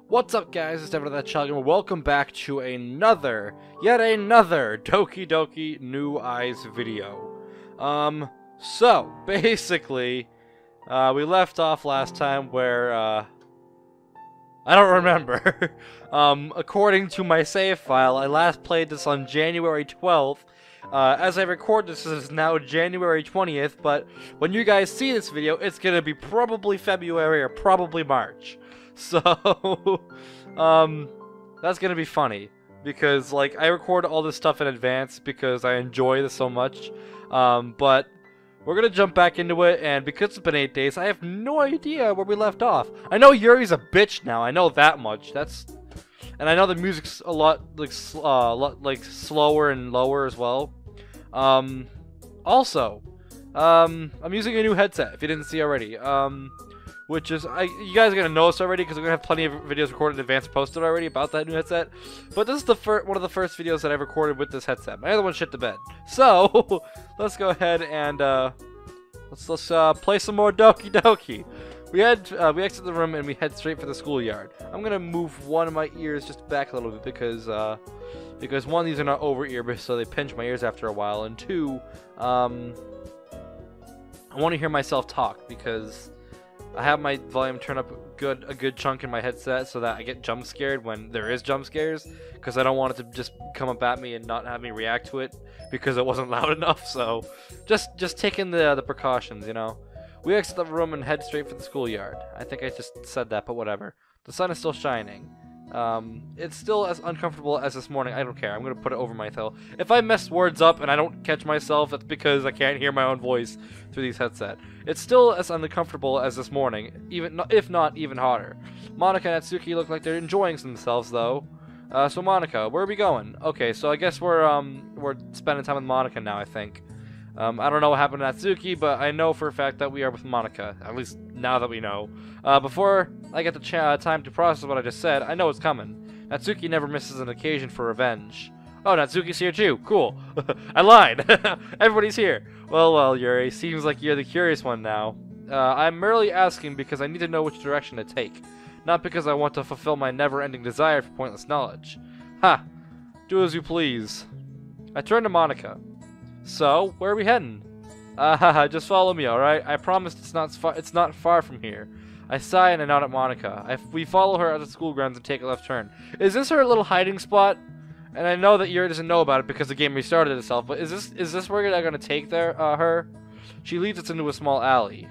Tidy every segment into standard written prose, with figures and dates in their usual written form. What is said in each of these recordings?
What's up, guys? It's Devin of that Child, and welcome back to yet another Doki Doki New Eyes video. So basically, we left off last time where, I don't remember. According to my save file, I last played this on January 12th. As I record this is now January 20th, but when you guys see this video, it's gonna be probably February or probably March. So, that's gonna be funny, because, like, I record all this stuff in advance because I enjoy this so much, but we're gonna jump back into it, and because it's been 8 days, I have no idea where we left off. I know Yuri's a bitch now, I know that much, and I know the music's a lot, like, slower and lower as well. Also, I'm using a new headset, if you didn't see already, which is, you guys are going to know this already because we're going to have plenty of videos recorded in advance posted already about that new headset. But this is one of the first videos that I've recorded with this headset. My other one shit the bed. So, let's go ahead and, let's play some more Doki Doki. We exit the room and we head straight for the schoolyard. I'm going to move one of my ears just back a little bit because one, these are not over ear, so they pinch my ears after a while, and two, I want to hear myself talk because I have my volume turned up a good chunk in my headset so that I get jump scared when there is jump scares, because I don't want it to just come up at me and not have me react to it because it wasn't loud enough. So just taking the precautions, you know. We exit the room and head straight for the schoolyard. I think I just said that, but whatever. The sun is still shining. It's still as uncomfortable as this morning. I don't care. I'm gonna put it over my throat. If I mess words up and I don't catch myself, that's because I can't hear my own voice through these headset. It's still as uncomfortable as this morning, if not even hotter. Monika and Natsuki look like they're enjoying themselves, though. So Monika, where are we going? Okay, so I guess we're spending time with Monika now, I think. I don't know what happened to Natsuki, but I know for a fact that we are with Monika. At least now that we know. Before I get the time to process what I just said, I know it's coming. Natsuki never misses an occasion for revenge. Oh, Natsuki's here too. Cool. I lied. Everybody's here. Well, Yuri. Seems like you're the curious one now. I'm merely asking because I need to know which direction to take. Not because I want to fulfill my never-ending desire for pointless knowledge. Ha! Do as you please. I turn to Monika. So, where are we heading? Just follow me, alright? I promise it's not far from here. I sigh and I nod at Monika. We follow her at the school grounds and take a left turn. Is this her little hiding spot? And I know that Yuri doesn't know about it because the game restarted itself, but is this where they're gonna take her? She leads us into a small alley.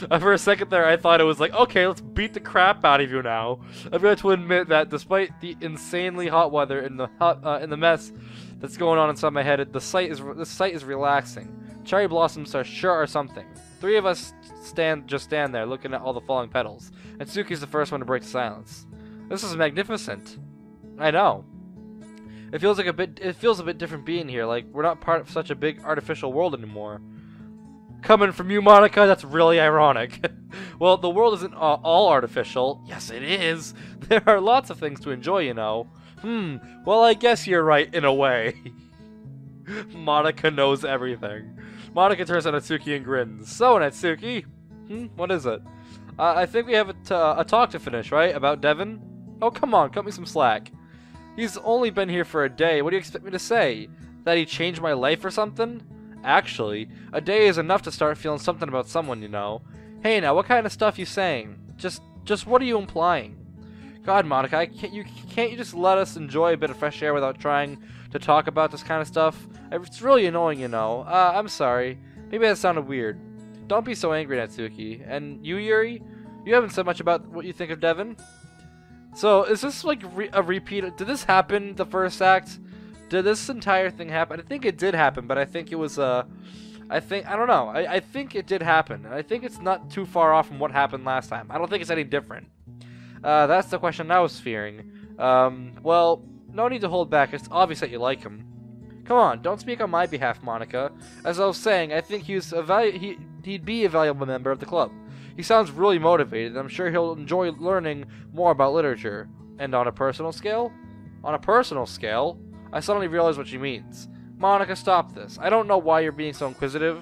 For a second there, I thought it was like, okay, let's beat the crap out of you now. I've got to admit that despite the insanely hot weather and the mess that's going on inside my head, the sight is relaxing. Cherry blossoms are something. Three of us just stand there looking at all the falling petals. And Tsuki's the first one to break the silence. This is magnificent. I know. It feels a bit different being here, like we're not part of such a big artificial world anymore. Coming from you, Monika, that's really ironic. Well, the world isn't all artificial. Yes, it is. There are lots of things to enjoy, you know. Well, I guess you're right, in a way. Monika knows everything. Monika turns to Natsuki and grins. So, Natsuki? What is it? I think we have a talk to finish, right? About Devin? Oh, come on, cut me some slack. He's only been here for a day. What do you expect me to say? That he changed my life or something? Actually, a day is enough to start feeling something about someone, you know. Hey now, what kind of stuff you saying? Just what are you implying? God, Monika, can't you just let us enjoy a bit of fresh air without trying to talk about this kind of stuff? It's really annoying, you know. I'm sorry. Maybe that sounded weird. Don't be so angry, Natsuki. And you, Yuri? You haven't said much about what you think of Devin? So, is this like a repeat? Did this happen the first act? Did this entire thing happen? I think it did happen, but I think it was, I don't know. I think it did happen. And I think it's not too far off from what happened last time. I don't think it's any different. That's the question I was fearing. Well, no need to hold back. It's obvious that you like him. Come on, don't speak on my behalf, Monika. As I was saying, I think he'd be a valuable member of the club. He sounds really motivated, and I'm sure he'll enjoy learning more about literature. And on a personal scale? On a personal scale? I suddenly realize what she means. Monica, stop this. I don't know why you're being so inquisitive.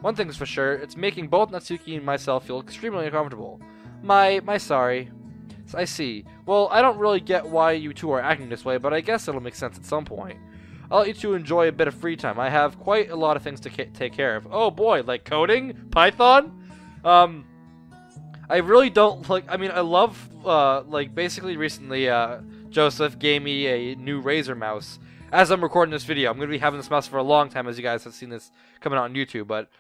One thing's for sure, it's making both Natsuki and myself feel extremely uncomfortable. My sorry. I see. Well, I don't really get why you two are acting this way, but I guess it'll make sense at some point. I'll let you two enjoy a bit of free time. I have quite a lot of things to take care of. Oh boy, like coding? Python? I really don't like, I mean, I love, like, basically recently, Joseph gave me a new Razer mouse. As I'm recording this video, I'm going to be having this mouse for a long time, as you guys have seen this coming out on YouTube, but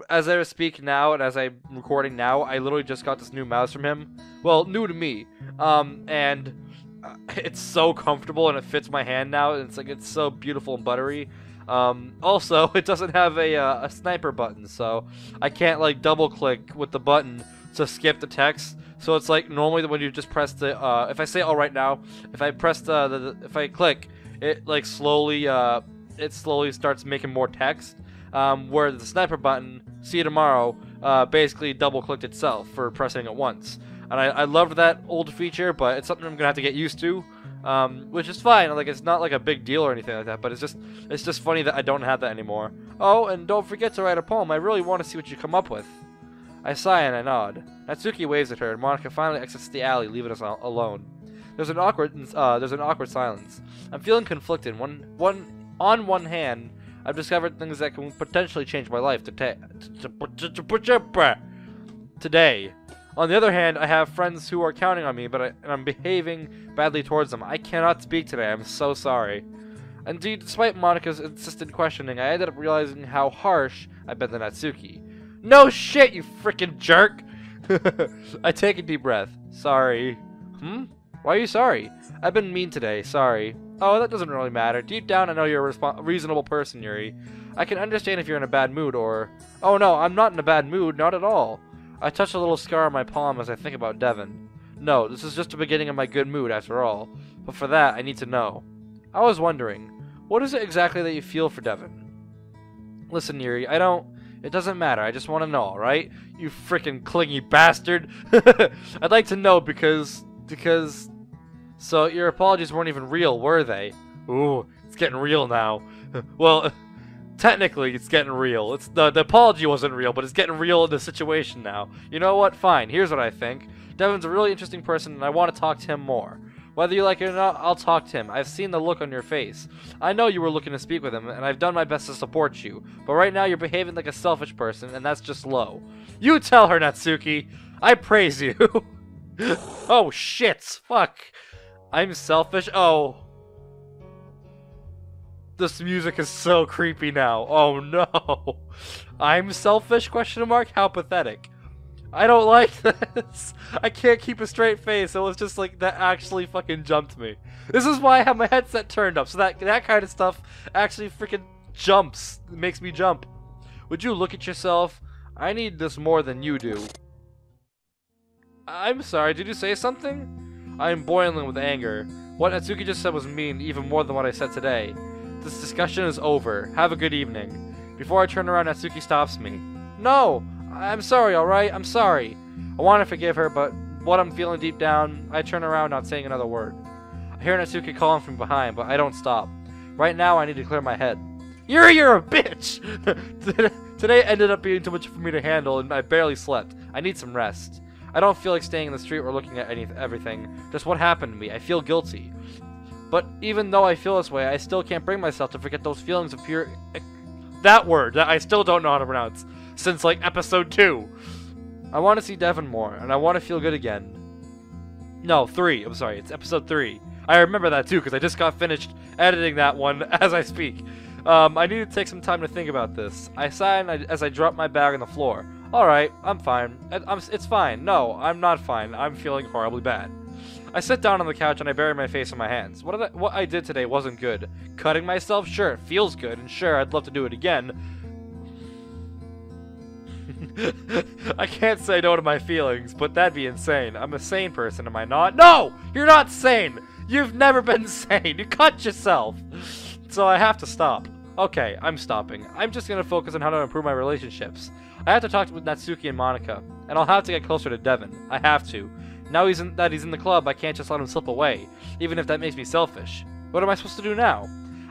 as I speak now, and as I'm recording now, I literally just got this new mouse from him. Well, new to me. And it's so comfortable, and it fits my hand now, and it's like, it's so beautiful and buttery. Also, it doesn't have a sniper button, so I can't, like, double-click with the button to skip the text. So it's like normally when you just press the if I say all right now, if I press if I click, it like slowly starts making more text. Where the sniper button, see you tomorrow, basically double clicked itself for pressing it once. And I loved that old feature, but it's something I'm gonna have to get used to, which is fine. Like, it's not like a big deal or anything like that, but it's just funny that I don't have that anymore. Oh, and don't forget to write a poem. I really want to see what you come up with. I sigh and I nod. Natsuki waves at her, and Monica finally exits the alley, leaving us alone. There's an awkward silence. I'm feeling conflicted. On one hand, I've discovered things that can potentially change my life today. On the other hand, I have friends who are counting on me, but I'm behaving badly towards them. I cannot speak today. I'm so sorry. Indeed, despite Monica's insistent questioning, I ended up realizing how harsh I've been to Natsuki. No shit, you frickin' jerk! I take a deep breath. Sorry. Why are you sorry? I've been mean today. Sorry. Oh, that doesn't really matter. Deep down, I know you're a reasonable person, Yuri. I can understand if you're in a bad mood, or... Oh no, I'm not in a bad mood. Not at all. I touch a little scar on my palm as I think about Devon. No, this is just the beginning of my good mood, after all. But for that, I need to know. I was wondering, what is it exactly that you feel for Devon? Listen, Yuri, it doesn't matter, I just want to know, alright? You frickin' clingy bastard! I'd like to know because... So, your apologies weren't even real, were they? Ooh, it's getting real now. Well, technically, it's getting real. The apology wasn't real, but it's getting real in the situation now. You know what? Fine, here's what I think. Devon's a really interesting person, and I want to talk to him more. Whether you like it or not, I'll talk to him. I've seen the look on your face. I know you were looking to speak with him, and I've done my best to support you. But right now, you're behaving like a selfish person, and that's just low. You tell her, Natsuki! I praise you! Oh, shit! Fuck! I'm selfish? Oh. This music is so creepy now. Oh, no. I'm selfish? Question mark? How pathetic. I don't like this. I can't keep a straight face. It was just like, that actually fucking jumped me. This is why I have my headset turned up, so that kind of stuff actually freaking jumps. It makes me jump. Would you look at yourself? I need this more than you do. I'm sorry, did you say something? I am boiling with anger. What Natsuki just said was mean, even more than what I said today. This discussion is over. Have a good evening. Before I turn around, Natsuki stops me. No! I'm sorry, alright? I'm sorry. I want to forgive her, but what I'm feeling deep down, I turn around not saying another word. I hear Natsuki calling from behind, but I don't stop. Right now, I need to clear my head. You're a bitch! Today ended up being too much for me to handle, and I barely slept. I need some rest. I don't feel like staying in the street or looking at everything. Just what happened to me. I feel guilty. But even though I feel this way, I still can't bring myself to forget those feelings of pure... That word that I still don't know how to pronounce. Since, like, episode 2. I want to see Devon more, and I want to feel good again. No, 3. I'm sorry, it's episode 3. I remember that, too, because I just got finished editing that one as I speak. I need to take some time to think about this. I sigh as I drop my bag on the floor. Alright, I'm fine. It's fine. No, I'm not fine. I'm feeling horribly bad. I sit down on the couch and I bury my face in my hands. What I did today wasn't good. Cutting myself? Sure, it feels good, and sure, I'd love to do it again. I can't say no to my feelings, but that'd be insane. I'm a sane person, am I not? No! You're not sane! You've never been sane! You cut yourself! So I have to stop. Okay, I'm stopping. I'm just gonna focus on how to improve my relationships. I have to talk with Natsuki and Monica, and I'll have to get closer to Devon. I have to. Now he's in the club, I can't just let him slip away, even if that makes me selfish. What am I supposed to do now?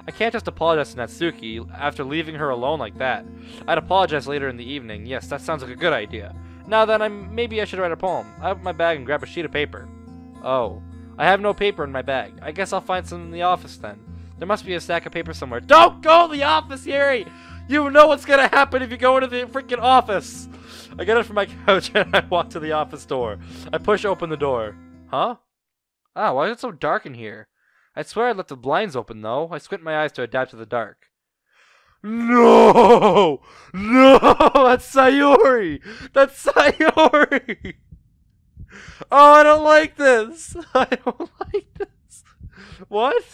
I can't just apologize to Natsuki after leaving her alone like that. I'd apologize later in the evening. Yes, that sounds like a good idea. Now then, maybe I should write a poem. I open my bag and grab a sheet of paper. Oh, I have no paper in my bag. I guess I'll find some in the office then. There must be a stack of paper somewhere. Don't go to the office, Yuri! You know what's gonna happen if you go into the freaking office! I get up from my couch and I walk to the office door. I push open the door. Huh? Ah, why is it so dark in here? I swear I left the blinds open, though. I squint my eyes to adapt to the dark. No! No! That's Sayori! That's Sayori! Oh, I don't like this! I don't like this! What?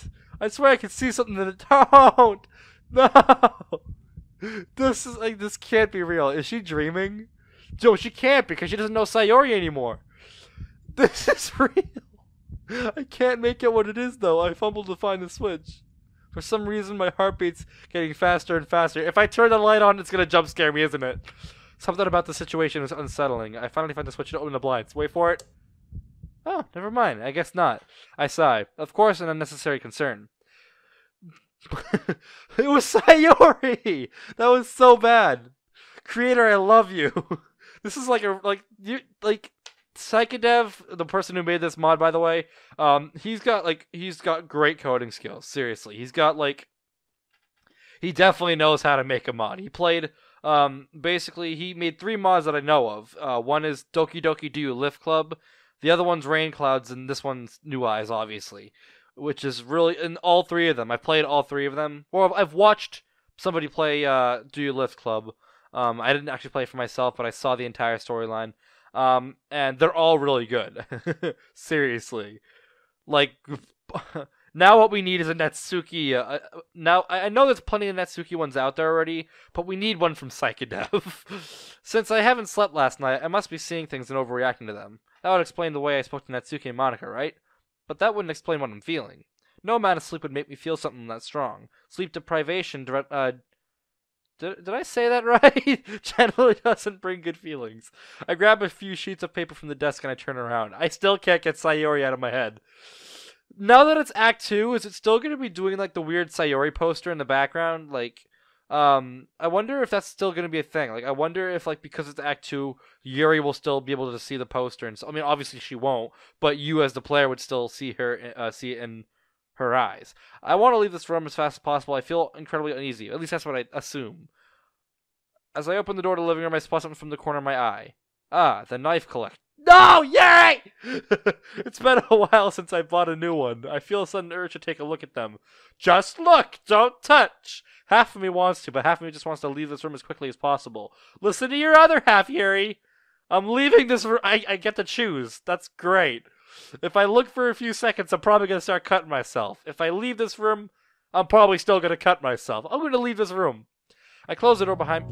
I swear I can see something that it don't! No! This is like, this can't be real. Is she dreaming? Joe, she can't because she doesn't know Sayori anymore. This is real. I can't make out what it is, though. I fumbled to find the switch. For some reason, my heartbeat's getting faster and faster. If I turn the light on, it's gonna jump scare me, isn't it? Something about the situation is unsettling. I finally find the switch to open the blinds. Wait for it. Oh, never mind. I guess not. I sigh. Of course, an unnecessary concern. It was Sayori! That was so bad. Creator, I love you. This is like Psychodev, the person who made this mod, by the way, he's got great coding skills. Seriously, he definitely knows how to make a mod. He played, basically, he made 3 mods that I know of. One is Doki Doki Do Lift Club, the other one's Rain Clouds, and this one's New Eyes, obviously, which is really, in all 3 of them. I've played all 3 of them. Or I've watched somebody play Do You Lift Club. I didn't actually play for myself, but I saw the entire storyline. And they're all really good. Seriously. Like, now what we need is a Natsuki. Now, I know there's plenty of Natsuki ones out there already, but we need one from Psychodev. Since I haven't slept last night, I must be seeing things and overreacting to them. That would explain the way I spoke to Natsuki and Monica, right? But that wouldn't explain what I'm feeling. No amount of sleep would make me feel something that strong. Sleep deprivation, Did I say that right? Generally doesn't bring good feelings. I grab a few sheets of paper from the desk and I turn around. I still can't get Sayori out of my head. Now that it's Act 2, is it still going to be doing like the weird Sayori poster in the background? Like, I wonder if that's still going to be a thing. Like, I wonder if, like, because it's Act 2, Yuri will still be able to see the poster. And so, I mean, obviously she won't, but you as the player would still see her, see it in her eyes. I want to leave this room as fast as possible. I feel incredibly uneasy. At least that's what I assume. As I open the door to the living room, I spot something from the corner of my eye. Ah, the knife collector. No, Yuri! It's been a while since I bought a new one. I feel a sudden urge to take a look at them. Just look, don't touch. Half of me wants to, but half of me just wants to leave this room as quickly as possible. Listen to your other half, Yuri. I'm leaving this room. I get to choose. That's great. If I look for a few seconds, I'm probably going to start cutting myself. If I leave this room, I'm probably still going to cut myself. I'm going to leave this room. I close the door behind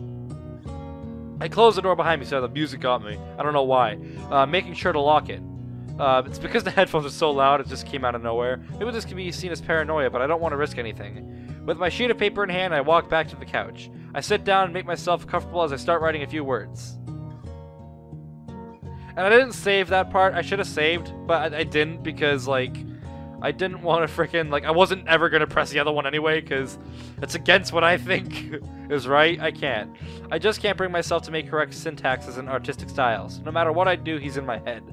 me so the music got me. I don't know why. Making sure to lock it. It's because the headphones are so loud, it just came out of nowhere. Maybe this can be seen as paranoia, but I don't want to risk anything. With my sheet of paper in hand, I walk back to the couch. I sit down and make myself comfortable as I start writing a few words. And I didn't save that part. I should have saved, but I didn't because, like, I didn't want to freaking, like, I wasn't ever going to press the other one anyway because it's against what I think is right. I can't. I just can't bring myself to make correct syntaxes and artistic styles. No matter what I do, he's in my head.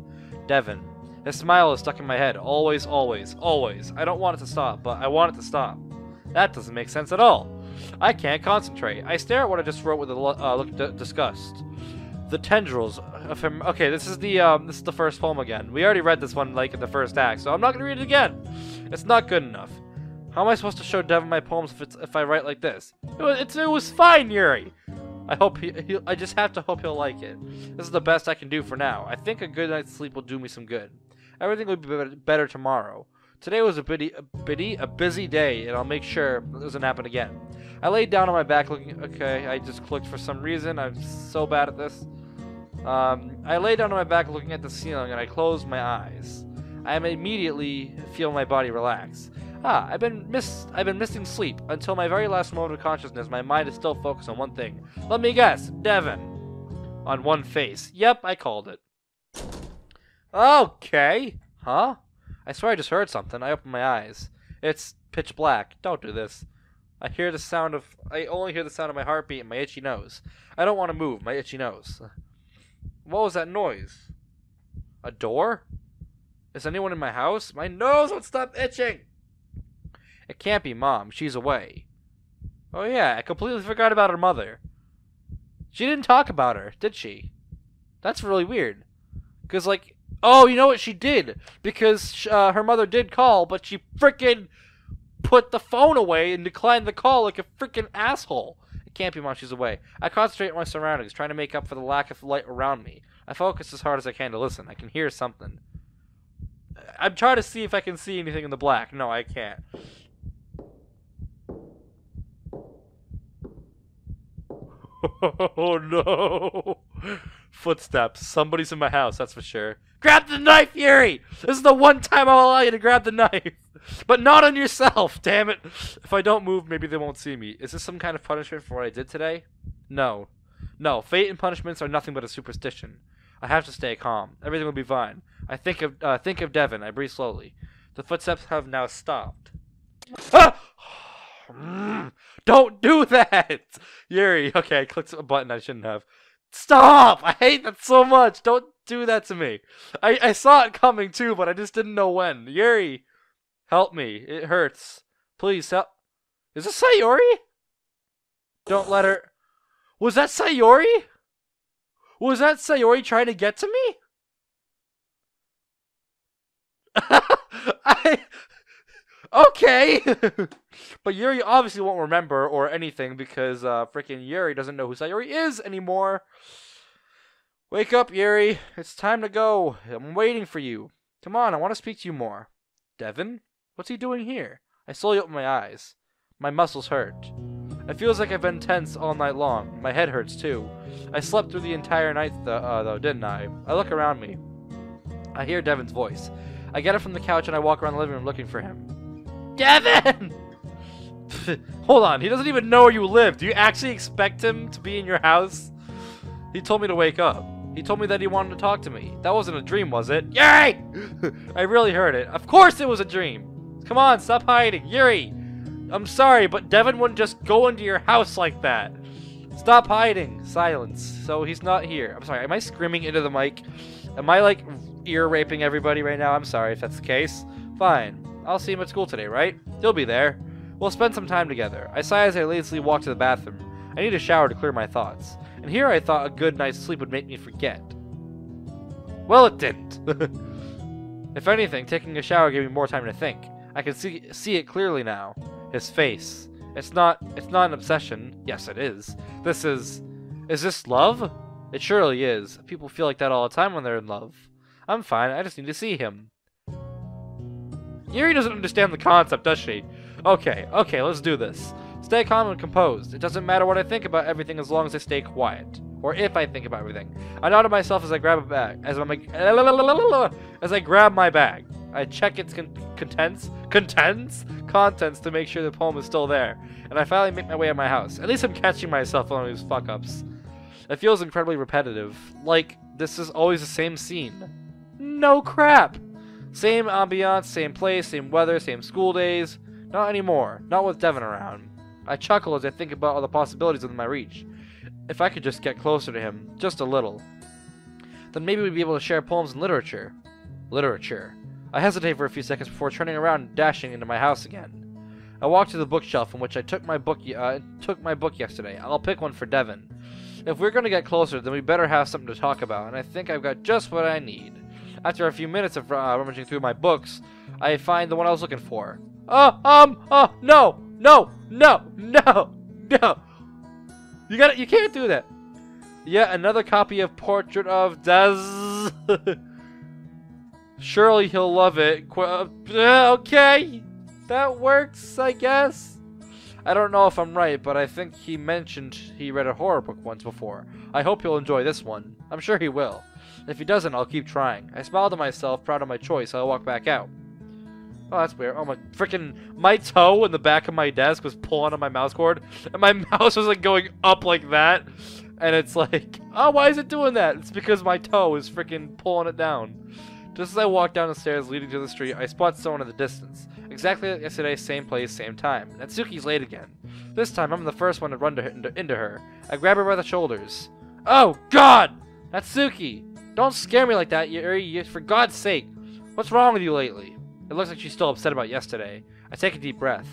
Devin. His smile is stuck in my head. Always, always, always. I don't want it to stop, but I want it to stop. That doesn't make sense at all. I can't concentrate. I stare at what I just wrote with a look of disgust. The tendrils of him. Okay, this is the first poem again. We already read this one like in the first act, so I'm not gonna read it again. It's not good enough. How am I supposed to show Devin my poems if I write like this? It was fine, Yuri. I hope I just have to hope he'll like it. This is the best I can do for now. I think a good night's sleep will do me some good. Everything will be better tomorrow. Today was a busy day, and I'll make sure it doesn't happen again. I laid down on my back looking... Okay, I just clicked for some reason. I'm so bad at this. I lay down on my back looking at the ceiling, and I closed my eyes. I immediately feel my body relax. I've been missing sleep. Until my very last moment of consciousness, my mind is still focused on one thing. Let me guess. Devin. On one face. Yep, I called it. Okay. Huh? I swear I just heard something. I opened my eyes. It's pitch black. Don't do this. I only hear the sound of my heartbeat and my itchy nose. I don't want to move, my itchy nose. What was that noise? A door? Is anyone in my house? My nose won't stop itching! It can't be Mom. She's away. Oh yeah, I completely forgot about her mother. She didn't talk about her, did she? That's really weird. Because, like, oh, you know what she did? Because her mother did call, but she frickin' put the phone away and declined the call like a frickin' asshole. It can't be Mom. She's away. I concentrate on my surroundings, trying to make up for the lack of light around me. I focus as hard as I can to listen. I can hear something. I'm trying to see if I can see anything in the black. No, I can't. Oh no! Footsteps. Somebody's in my house, that's for sure. Grab the knife, Yuri! This is the one time I'll allow you to grab the knife! But not on yourself, damn it! If I don't move, maybe they won't see me. Is this some kind of punishment for what I did today? No. No, fate and punishments are nothing but a superstition. I have to stay calm. Everything will be fine. I think of Devin. I breathe slowly. The footsteps have now stopped. Ah! Don't do that! Yuri, okay, I clicked a button I shouldn't have. Stop! I hate that so much! Don't do that to me. I saw it coming too, but I just didn't know when. Yuri, help me. It hurts. Please help. Is this Sayori? Don't let her... Was that Sayori? Was that Sayori trying to get to me? Okay! But Yuri obviously won't remember or anything because freaking Yuri doesn't know who Sayori is anymore. Wake up, Yuri. It's time to go. I'm waiting for you. Come on, I want to speak to you more. Devin? What's he doing here? I slowly open my eyes. My muscles hurt. It feels like I've been tense all night long. My head hurts too. I slept through the entire night though, didn't I? I look around me. I hear Devin's voice. I get up from the couch and I walk around the living room looking for him. Devin! Hold on, he doesn't even know where you live. Do you actually expect him to be in your house? He told me to wake up. He told me that he wanted to talk to me. That wasn't a dream, was it? Yuri! I really heard it. Of course it was a dream. Come on, stop hiding. Yuri! I'm sorry, but Devin wouldn't just go into your house like that. Stop hiding. Silence. So he's not here. I'm sorry, am I screaming into the mic? Am I, like, ear raping everybody right now? I'm sorry if that's the case. Fine. I'll see him at school today, right? He'll be there. We'll spend some time together. I sigh as I lazily walk to the bathroom. I need a shower to clear my thoughts. And here I thought a good night's sleep would make me forget. Well, it didn't. If anything, taking a shower gave me more time to think. I can see it clearly now. His face. It's not an obsession. Yes, it is. Is this love? It surely is. People feel like that all the time when they're in love. I'm fine. I just need to see him. Yuri doesn't understand the concept, does she? Okay, let's do this. Stay calm and composed. It doesn't matter what I think about everything as long as I stay quiet. Or if I think about everything. I nod to myself as I grab a bag. As I grab my bag. I check its contents to make sure the poem is still there. And I finally make my way out of my house. At least I'm catching myself on these fuck-ups. It feels incredibly repetitive. Like, this is always the same scene. No crap! Same ambiance, same place, same weather, same school days. Not anymore. Not with Devin around. I chuckle as I think about all the possibilities within my reach. If I could just get closer to him, just a little, then maybe we'd be able to share poems and literature. I hesitate for a few seconds before turning around and dashing into my house again. I walk to the bookshelf from which I took my book yesterday. I'll pick one for Devin. If we're going to get closer, then we better have something to talk about, and I think I've got just what I need. After a few minutes of rummaging through my books, I find the one I was looking for. No! You can't do that. Yet another copy of Portrait of Des. Surely he'll love it. Okay, that works, I guess. I don't know if I'm right, but I think he mentioned he read a horror book once before. I hope he'll enjoy this one. I'm sure he will. If he doesn't, I'll keep trying. I smile to myself, proud of my choice. I walk back out. Oh, that's weird. Oh, my toe in the back of my desk was pulling on my mouse cord, and my mouse was like going up like that, and it's like, oh, why is it doing that? It's because my toe is freaking pulling it down. Just as I walk down the stairs leading to the street, I spot someone in the distance. Exactly like yesterday, same place, same time. Natsuki's late again. This time, I'm the first one to run into her. I grab her by the shoulders. Oh, God! Natsuki! Don't scare me like that, Yuri, for God's sake. What's wrong with you lately? It looks like she's still upset about yesterday. I take a deep breath.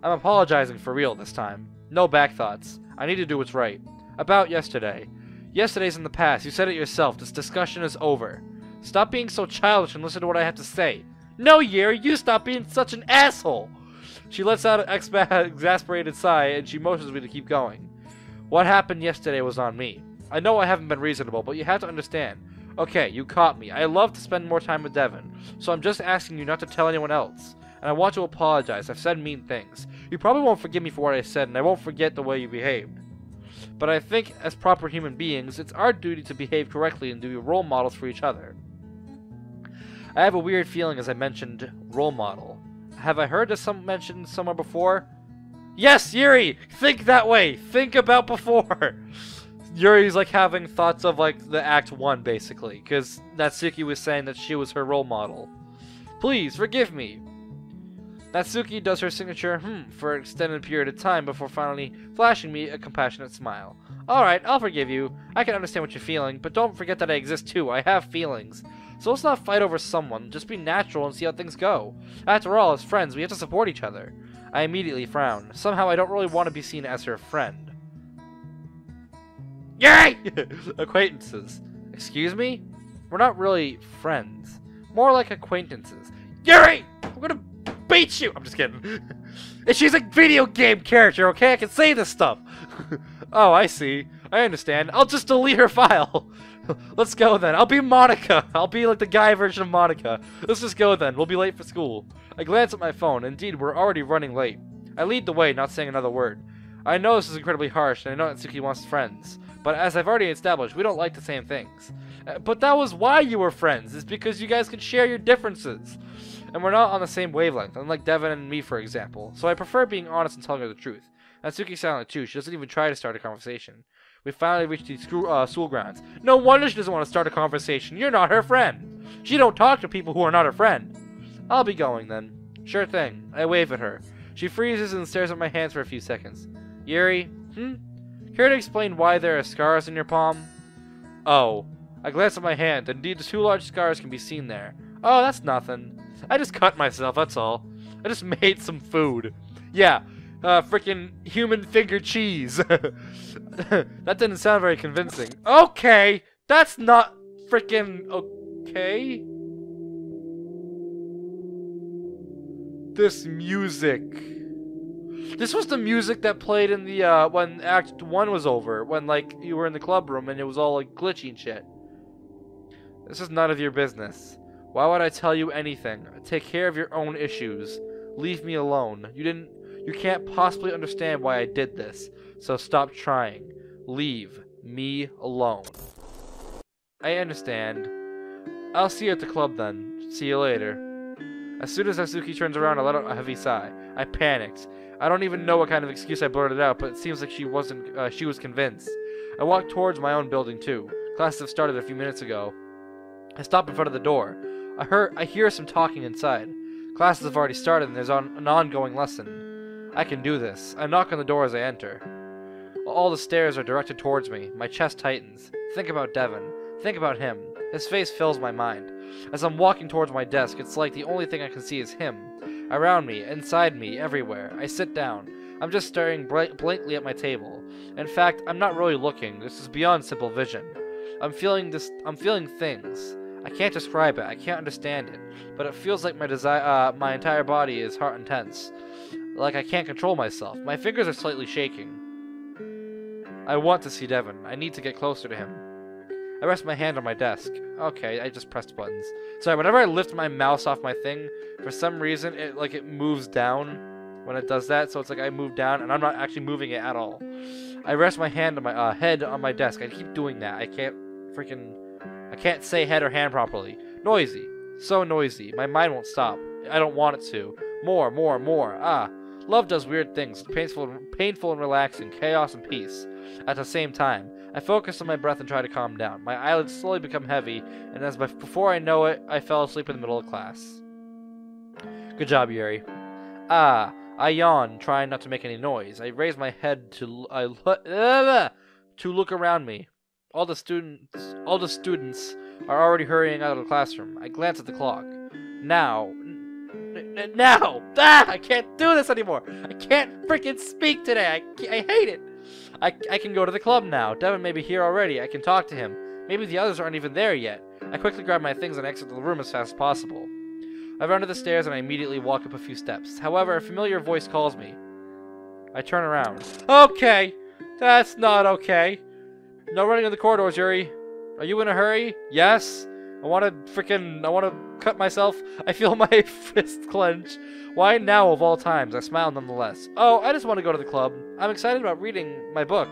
I'm apologizing for real this time. No back thoughts. I need to do what's right. About yesterday. Yesterday's in the past. You said it yourself. This discussion is over. Stop being so childish and listen to what I have to say. No, Yuri, you stop being such an asshole! She lets out an exasperated sigh, and she motions me to keep going. What happened yesterday was on me. I know I haven't been reasonable, but you have to understand. Okay, you caught me. I love to spend more time with Devin, so I'm just asking you not to tell anyone else. And I want to apologize. I've said mean things. You probably won't forgive me for what I said, and I won't forget the way you behaved. But I think, as proper human beings, it's our duty to behave correctly and to be role models for each other. I have a weird feeling as I mentioned role model. Have I heard this mentioned somewhere before? Yes, Yuri! Think that way! Think about before! Yuri's like having thoughts of like the Act 1 basically, because Natsuki was saying that she was her role model. Please, forgive me! Natsuki does her signature for an extended period of time before finally flashing me a compassionate smile. Alright, I'll forgive you. I can understand what you're feeling, but don't forget that I exist too. I have feelings. So let's not fight over someone, just be natural and see how things go. After all, as friends, we have to support each other. I immediately frown. Somehow I don't really want to be seen as her friend. Yay! Acquaintances. Excuse me? We're not really friends. More like acquaintances. Yuri! I'm gonna beat you! I'm just kidding. She's a video game character, okay? I can say this stuff. Oh, I see. I understand. I'll just delete her file. Let's go then. I'll be Monica. I'll be like the guy version of Monica. Let's just go then. We'll be late for school. I glance at my phone. Indeed, we're already running late. I lead the way, not saying another word. I know this is incredibly harsh, and I know Natsuki wants friends. But as I've already established, we don't like the same things. But that was why you were friends. It's because you guys could share your differences. And we're not on the same wavelength, unlike Devin and me, for example. So I prefer being honest and telling her the truth. Natsuki's silent too. She doesn't even try to start a conversation. We finally reached the school grounds. No wonder she doesn't want to start a conversation. You're not her friend. She don't talk to people who are not her friend. I'll be going then. Sure thing. I wave at her. She freezes and stares at my hands for a few seconds. Yuri, care to explain why there are scars in your palm? Oh. I glance at my hand. Indeed, the 2 large scars can be seen there. Oh, that's nothing. I just cut myself, that's all. I just made some food. Yeah. Freaking human finger cheese. That didn't sound very convincing. Okay, that's not freaking okay. This music. This was the music that played in the when Act 1 was over, when like you were in the club room and it was all like glitchy and shit. This is none of your business. Why would I tell you anything? Take care of your own issues. Leave me alone. You can't possibly understand why I did this, so stop trying. Leave me alone. I understand. I'll see you at the club then. See you later. As soon as Natsuki turns around, I let out a heavy sigh. I panicked. I don't even know what kind of excuse I blurted out, but it seems like she was convinced. I walked towards my own building too. Classes have started a few minutes ago. I stop in front of the door. I hear some talking inside. Classes have already started and there's an ongoing lesson. I can do this. I knock on the door as I enter. All the stares are directed towards me. My chest tightens. Think about Devin. Think about him. His face fills my mind. As I'm walking towards my desk, it's like the only thing I can see is him. Around me, inside me, everywhere. I sit down. I'm just staring blankly at my table. In fact, I'm not really looking. This is beyond simple vision. I'm feeling things. I can't describe it. I can't understand it. But it feels like my entire body is heart intense. Like I can't control myself. My fingers are slightly shaking. I want to see Devin. I need to get closer to him. I rest my hand on my desk. Okay, I just pressed buttons. Sorry, whenever I lift my mouse off my thing, for some reason, it moves down when it does that. So it's like I move down, and I'm not actually moving it at all. I rest my hand on my head on my desk. I keep doing that. I can't say head or hand properly. Noisy. So noisy. My mind won't stop. I don't want it to. More. Ah. Love does weird things. Painful and relaxing. Chaos and peace. At the same time. I focus on my breath and try to calm down. My eyelids slowly become heavy, and before I know it, I fell asleep in the middle of class. Good job, Yuri. Ah, I yawned, trying not to make any noise. I raised my head to look around me. All the students are already hurrying out of the classroom. I glanced at the clock. Now! I can't do this anymore! I can't freaking speak today! I hate it! I can go to the club now. Devin may be here already. I can talk to him. Maybe the others aren't even there yet. I quickly grab my things and exit the room as fast as possible. I run to the stairs and I immediately walk up a few steps. However, a familiar voice calls me. I turn around. Okay! That's not okay. No running in the corridors, Yuri. Are you in a hurry? Yes? I want to cut myself. I feel my fist clench. Why now of all times? I smile nonetheless. Oh, I just want to go to the club. I'm excited about reading my book.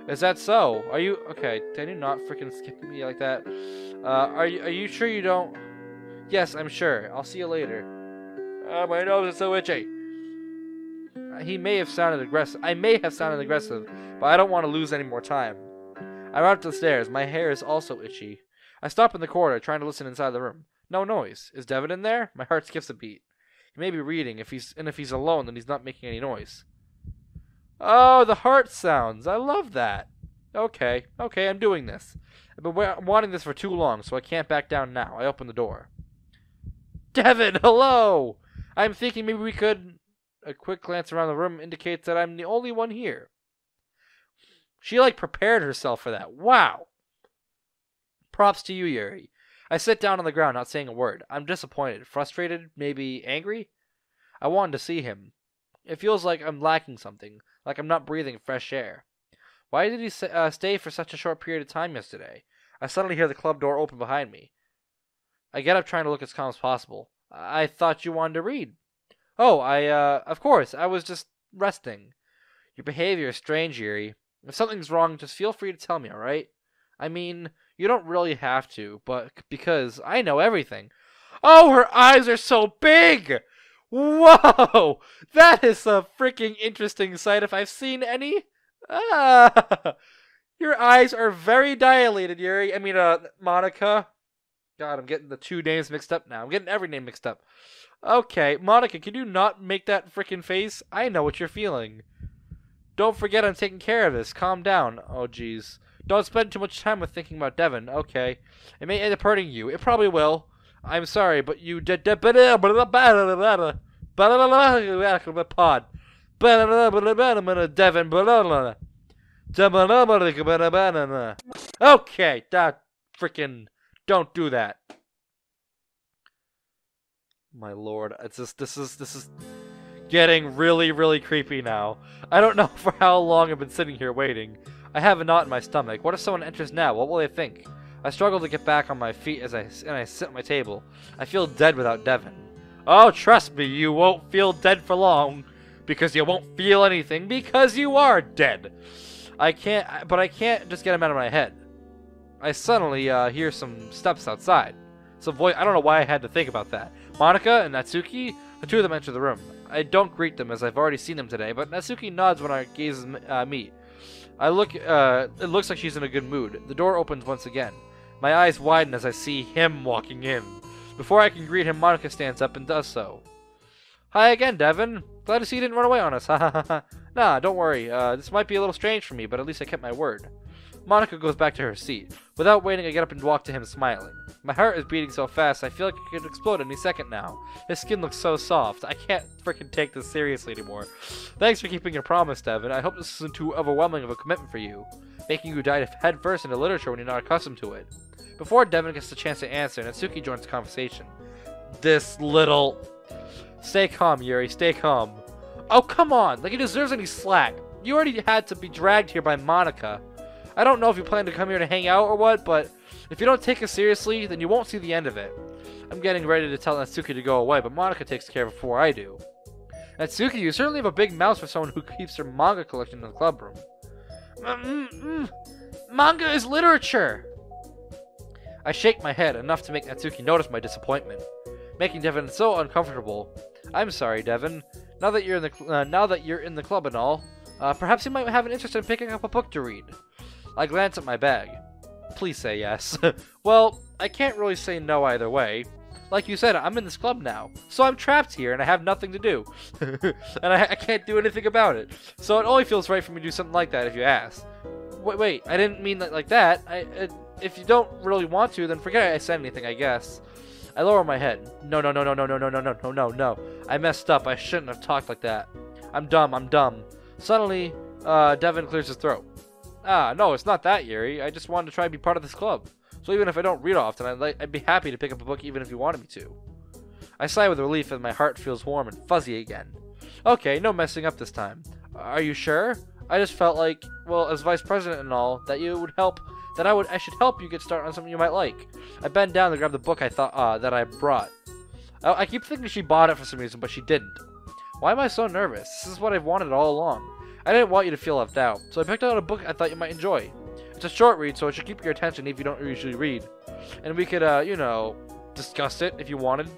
Is that so? Are you... Okay, can you not freaking skip me like that? Are you sure you don't... Yes, I'm sure. I'll see you later. My nose is so itchy. He may have sounded aggressive. I may have sounded aggressive, but I don't want to lose any more time. I run up the stairs. My hair is also itchy. I stop in the corridor, trying to listen inside the room. No noise. Is Devin in there? My heart skips a beat. He may be reading. If he's alone, then he's not making any noise. Oh, the heart sounds. I love that. Okay, I'm doing this. I've been wanting this for too long, so I can't back down now. I open the door. Devin, hello! I'm thinking maybe we could... A quick glance around the room indicates that I'm the only one here. She, prepared herself for that. Wow! Props to you, Yuri. I sit down on the ground, not saying a word. I'm disappointed, frustrated, maybe angry. I wanted to see him. It feels like I'm lacking something, like I'm not breathing fresh air. Why did he stay for such a short period of time yesterday? I suddenly hear the club door open behind me. I get up trying to look as calm as possible. I thought you wanted to read. Oh, of course, I was just resting. Your behavior is strange, Yuri. If something's wrong, just feel free to tell me, alright? I mean, you don't really have to, but because I know everything. Oh, her eyes are so big! Whoa! That is a freaking interesting sight if I've seen any. Ah! Your eyes are very dilated, Yuri. I mean, Monica. God, I'm getting the two names mixed up now. I'm getting every name mixed up. Okay, Monica, can you not make that freaking face? I know what you're feeling. Don't forget I'm taking care of this. Calm down. Oh, jeez. Don't spend too much time with thinking about Devin. Okay. It may end up hurting you. It probably will. I'm sorry, but you did... Devin. Okay, that freaking... Don't do that. My lord, this is getting really, really creepy now. I don't know for how long I've been sitting here waiting. I have a knot in my stomach. What if someone enters now? What will they think? I struggle to get back on my feet as I sit at my table. I feel dead without Devin. Oh, trust me, you won't feel dead for long. Because you won't feel anything, because you are dead. I can't just get him out of my head. I suddenly hear some steps outside. Some voice. I don't know why I had to think about that. Monica and Natsuki, the two of them enter the room. I don't greet them as I've already seen them today, but Natsuki nods when our gazes meet. It looks like she's in a good mood. The door opens once again. My eyes widen as I see him walking in. Before I can greet him, Monica stands up and does so. Hi again, Devin. Glad to see you didn't run away on us. Ha ha ha. Nah, don't worry. This might be a little strange for me, but at least I kept my word. Monica goes back to her seat. Without waiting, I get up and walk to him, smiling. My heart is beating so fast, I feel like it could explode any second now. His skin looks so soft. I can't freaking take this seriously anymore. Thanks for keeping your promise, Devin. I hope this isn't too overwhelming of a commitment for you, making you dive head first into literature when you're not accustomed to it. Before Devin gets the chance to answer, Natsuki joins the conversation. This little... Stay calm, Yuri. Stay calm. Oh, come on! Like he deserves any slack. You already had to be dragged here by Monica. I don't know if you plan to come here to hang out or what, but if you don't take it seriously, then you won't see the end of it. I'm getting ready to tell Natsuki to go away, but Monica takes care of it before I do. Natsuki, you certainly have a big mouth for someone who keeps her manga collection in the club room. Manga is literature! I shake my head, enough to make Natsuki notice my disappointment, making Devin so uncomfortable. I'm sorry, Devin. Now that you're in the club and all, perhaps you might have an interest in picking up a book to read. I glance at my bag. Please say yes. Well, I can't really say no either way. Like you said, I'm in this club now, so I'm trapped here and I have nothing to do. And I can't do anything about it. So it only feels right for me to do something like that if you ask. Wait, I didn't mean that like that. If you don't really want to, then forget I said anything, I guess. I lower my head. No. I messed up. I shouldn't have talked like that. I'm dumb. Suddenly, Devin clears his throat. No, it's not that, Yuri. I just wanted to try to be part of this club. So even if I don't read often, I'd be happy to pick up a book even if you wanted me to. I sigh with relief and my heart feels warm and fuzzy again. Okay, no messing up this time. Are you sure? I just felt like, well, as vice president and all, that you would help, I should help you get started on something you might like. I bent down to grab the book I thought, that I brought. I keep thinking she bought it for some reason, but she didn't. Why am I so nervous? This is what I've wanted all along. I didn't want you to feel left out, so I picked out a book I thought you might enjoy. It's a short read, so it should keep your attention if you don't usually read. And we could, discuss it if you wanted.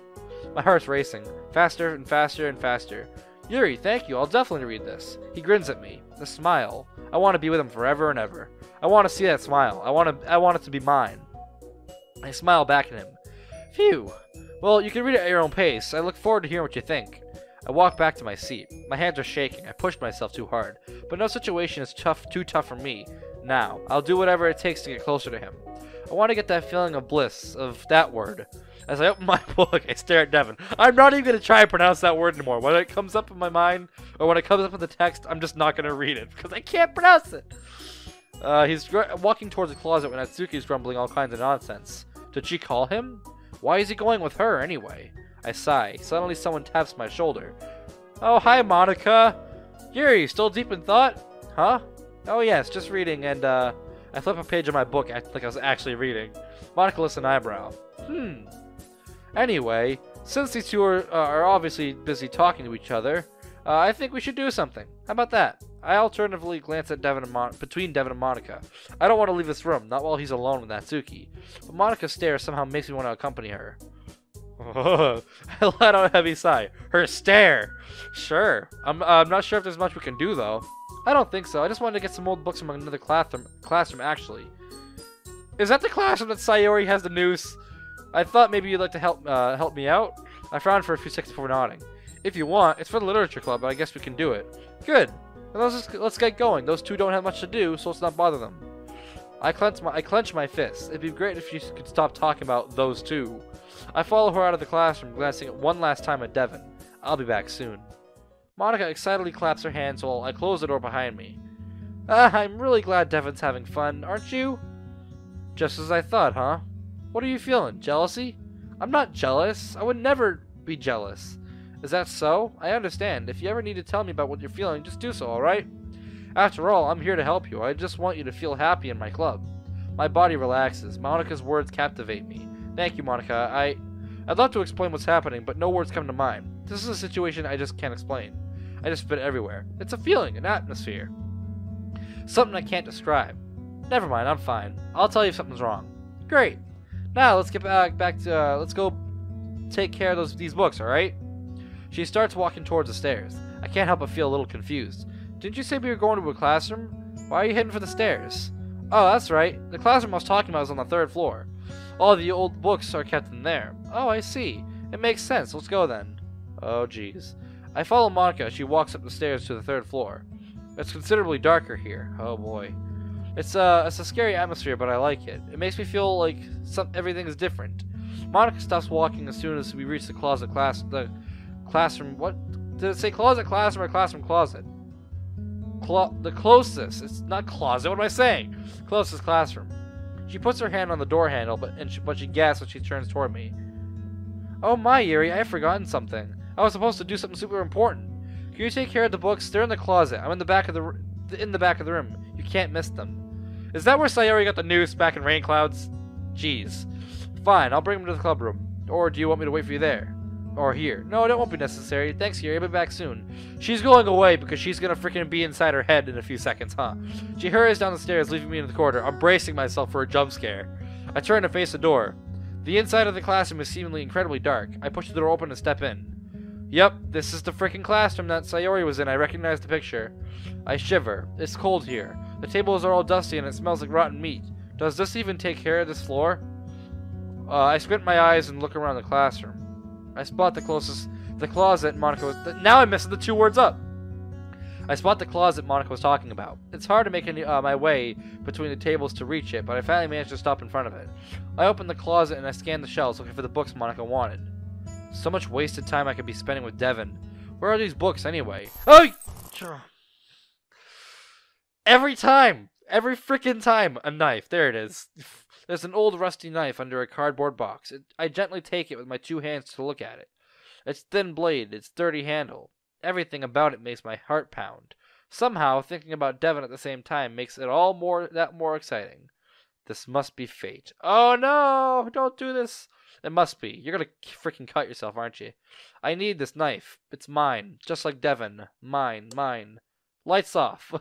My heart's racing. Faster and faster and faster. Yuri, thank you. I'll definitely read this. He grins at me. The smile. I want to be with him forever and ever. I want to see that smile. I want it to be mine. I smile back at him. Phew. Well, you can read it at your own pace. I look forward to hearing what you think. I walk back to my seat. My hands are shaking. I pushed myself too hard. But no situation is too tough for me. Now, I'll do whatever it takes to get closer to him. I want to get that feeling of bliss, of that word. As I open my book, I stare at Devin. I'm not even going to try and pronounce that word anymore. When it comes up in my mind, or when it comes up in the text, I'm just not going to read it, because I can't pronounce it. He's walking towards the closet when Natsuki's grumbling all kinds of nonsense. Did she call him? Why is he going with her, anyway? I sigh. Suddenly someone taps my shoulder. Oh, hi, Monica. Yuri, still deep in thought? Huh? Oh, yes, just reading, and, I flip a page of my book like I was actually reading. Monica lifts an eyebrow. Anyway, since these two are obviously busy talking to each other, I think we should do something. How about that? I alternatively glance at between Devin and Monica. I don't want to leave this room, not while he's alone with Natsuki. But Monica's stare somehow makes me want to accompany her. I let out a heavy sigh. Her stare! Sure. I'm not sure if there's much we can do, though. I don't think so. I just wanted to get some old books from another classroom, actually. Is that the classroom that Sayori has the noose? I thought maybe you'd like to help me out. I frowned for a few seconds before nodding. If you want, it's for the literature club, but I guess we can do it. Good. Well, let's get going. Those two don't have much to do, so let's not bother them. I clench my fists. It'd be great if you could stop talking about those two. I follow her out of the classroom, glancing one last time at Devin. I'll be back soon. Monica excitedly claps her hands while I close the door behind me. I'm really glad Devin's having fun, aren't you? Just as I thought, huh? What are you feeling? Jealousy? I'm not jealous. I would never be jealous. Is that so? I understand. If you ever need to tell me about what you're feeling, just do so, alright? After all, I'm here to help you. I just want you to feel happy in my club. My body relaxes. Monica's words captivate me. Thank you, Monica. I'd love to explain what's happening, but no words come to mind. This is a situation I just can't explain. I just fit everywhere. It's a feeling, an atmosphere. Something I can't describe. Never mind, I'm fine. I'll tell you if something's wrong. Great. Now, let's get back to, let's go take care of these books, alright? She starts walking towards the stairs. I can't help but feel a little confused. Didn't you say we were going to a classroom? Why are you heading for the stairs? Oh, that's right. The classroom I was talking about is on the 3rd floor. All the old books are kept in there. Oh, I see. It makes sense. Let's go then. Oh, jeez. I follow Monica as she walks up the stairs to the 3rd floor. It's considerably darker here. Oh, boy. It's a scary atmosphere, but I like it. It makes me feel like everything is different. Monica stops walking as soon as we reach the classroom. What? Did it say closet classroom or classroom closet? The closest. It's not closet. What am I saying? Closest classroom. She puts her hand on the door handle, but she gasps when she turns toward me. Oh my, Yuri, I have forgotten something. I was supposed to do something super important. Can you take care of the books? They're in the closet. I'm in the back of the room. You can't miss them. Is that where Sayori got the noose back in Rain Clouds? Jeez. Fine, I'll bring them to the club room. Or do you want me to wait for you there? Or here? No, that won't be necessary. Thanks, Yuri. I'll be back soon. She's going away because she's gonna freaking be inside her head in a few seconds, huh? She hurries down the stairs, leaving me in the corridor. I'm bracing myself for a jump scare. I turn to face the door. The inside of the classroom is seemingly incredibly dark. I push the door open and step in. Yep, this is the freaking classroom that Sayori was in. I recognize the picture. I shiver. It's cold here. The tables are all dusty and it smells like rotten meat. Does this even take care of this floor? I squint my eyes and look around the classroom. I spot the closet Monica was... Now I'm messing the two words up! I spot the closet Monica was talking about. It's hard to make my way between the tables to reach it, but I finally managed to stop in front of it. I open the closet and I scan the shelves looking for the books Monica wanted. So much wasted time I could be spending with Devin. Where are these books anyway? Oh! Every freaking time, a knife. There it is. There's an old rusty knife under a cardboard box. I gently take it with my two hands to look at it. Its thin blade, its dirty handle. Everything about it makes my heart pound. Somehow, thinking about Devin at the same time makes it all that more exciting. This must be fate. Oh no! Don't do this! It must be. You're gonna freaking cut yourself, aren't you? I need this knife. It's mine. Just like Devin. Mine. Lights off.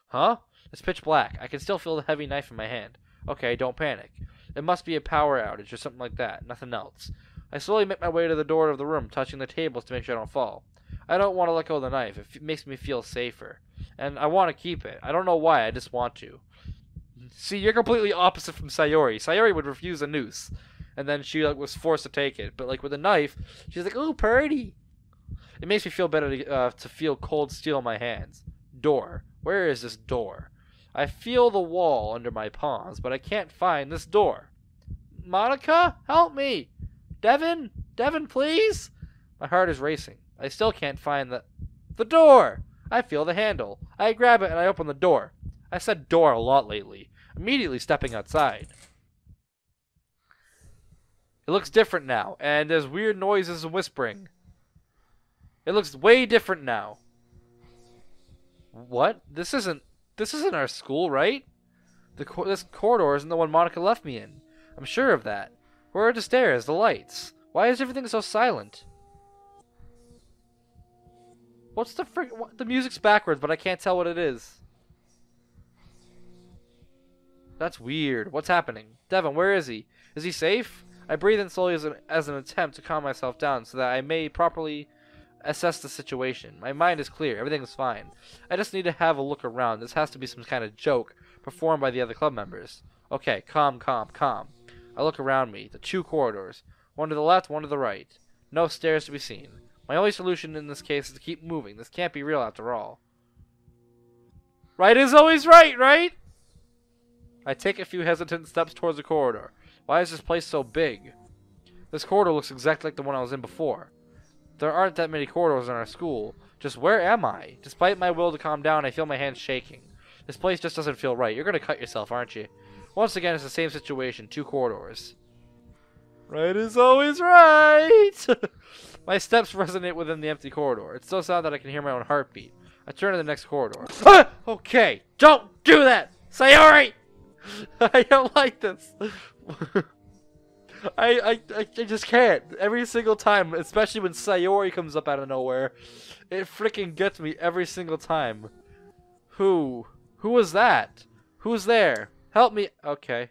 Huh? It's pitch black. I can still feel the heavy knife in my hand. Okay, don't panic. It must be a power outage or something like that. Nothing else. I slowly make my way to the door of the room, touching the tables to make sure I don't fall. I don't want to let go of the knife. It makes me feel safer. And I want to keep it. I don't know why, I just want to. See, you're completely opposite from Sayori. Sayori would refuse a noose. And then she was forced to take it. But with a knife, she's like, ooh, pretty. It makes me feel better to feel cold steel in my hands. Door. Where is this door? I feel the wall under my palms, but I can't find this door. Monica, help me! Devin, please! My heart is racing. I still can't find the door! I feel the handle. I grab it and I open the door. I said door a lot lately, immediately stepping outside. It looks different now, and there's weird noises and whispering. It looks way different now. What? This isn't our school, right? This corridor isn't the one Monica left me in. I'm sure of that. Where are the stairs, the lights? Why is everything so silent? What's the frick? The music's backwards, but I can't tell what it is. That's weird. What's happening? Devin, where is he? Is he safe? I breathe in slowly as an attempt to calm myself down so that I may properly assess the situation. My mind is clear. Everything's fine. I just need to have a look around. This has to be some kind of joke performed by the other club members. Okay, calm. I look around me. The two corridors. One to the left, one to the right. No stairs to be seen. My only solution in this case is to keep moving. This can't be real after all. Right is always right, right? I take a few hesitant steps towards the corridor. Why is this place so big? This corridor looks exactly like the one I was in before. There aren't that many corridors in our school. Just where am I? Despite my will to calm down, I feel my hands shaking. This place just doesn't feel right. You're gonna cut yourself, aren't you? Once again, it's the same situation. Two corridors. Right is always right! My steps resonate within the empty corridor. It's so sound that I can hear my own heartbeat. I turn to the next corridor. Ah! Okay, don't do that! Sayori! I don't like this. I just can't. Every single time, especially when Sayori comes up out of nowhere, it freaking gets me every single time. Who was that? Who's there? Help me. Okay.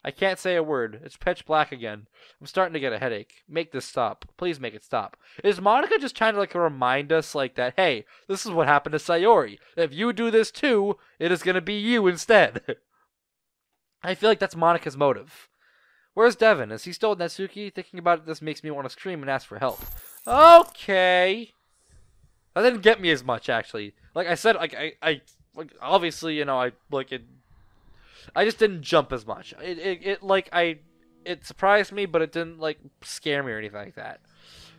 I can't say a word. It's pitch black again. I'm starting to get a headache. Make this stop. Please make it stop. Is Monica just trying to remind us that, hey, this is what happened to Sayori. If you do this too, it is going to be you instead. I feel like that's Monica's motive. Where's Devin? Is he still with Natsuki? Thinking about it, this makes me want to scream and ask for help. Okay. That didn't get me as much, actually. Like I said, I obviously, I just didn't jump as much. It surprised me, but it didn't scare me or anything like that.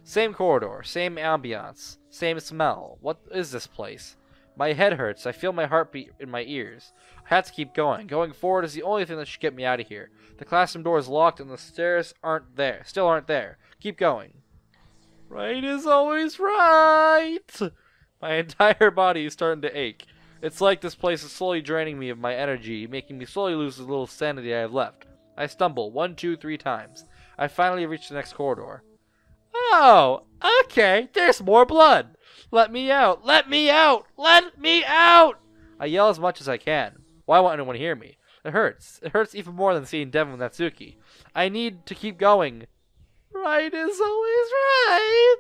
Same corridor, same ambiance, same smell. What is this place? My head hurts. I feel my heartbeat in my ears. I have to keep going. Going forward is the only thing that should get me out of here. The classroom door is locked and the stairs still aren't there. Keep going. Right is always right. My entire body is starting to ache. It's like this place is slowly draining me of my energy, making me slowly lose the little sanity I have left. I stumble 1, 2, 3 times. I finally reach the next corridor. Oh, okay, there's more blood. Let me out, let me out, let me out! I yell as much as I can. Why won't anyone hear me? It hurts. It hurts even more than seeing Devin with Natsuki. I need to keep going. Right is always right.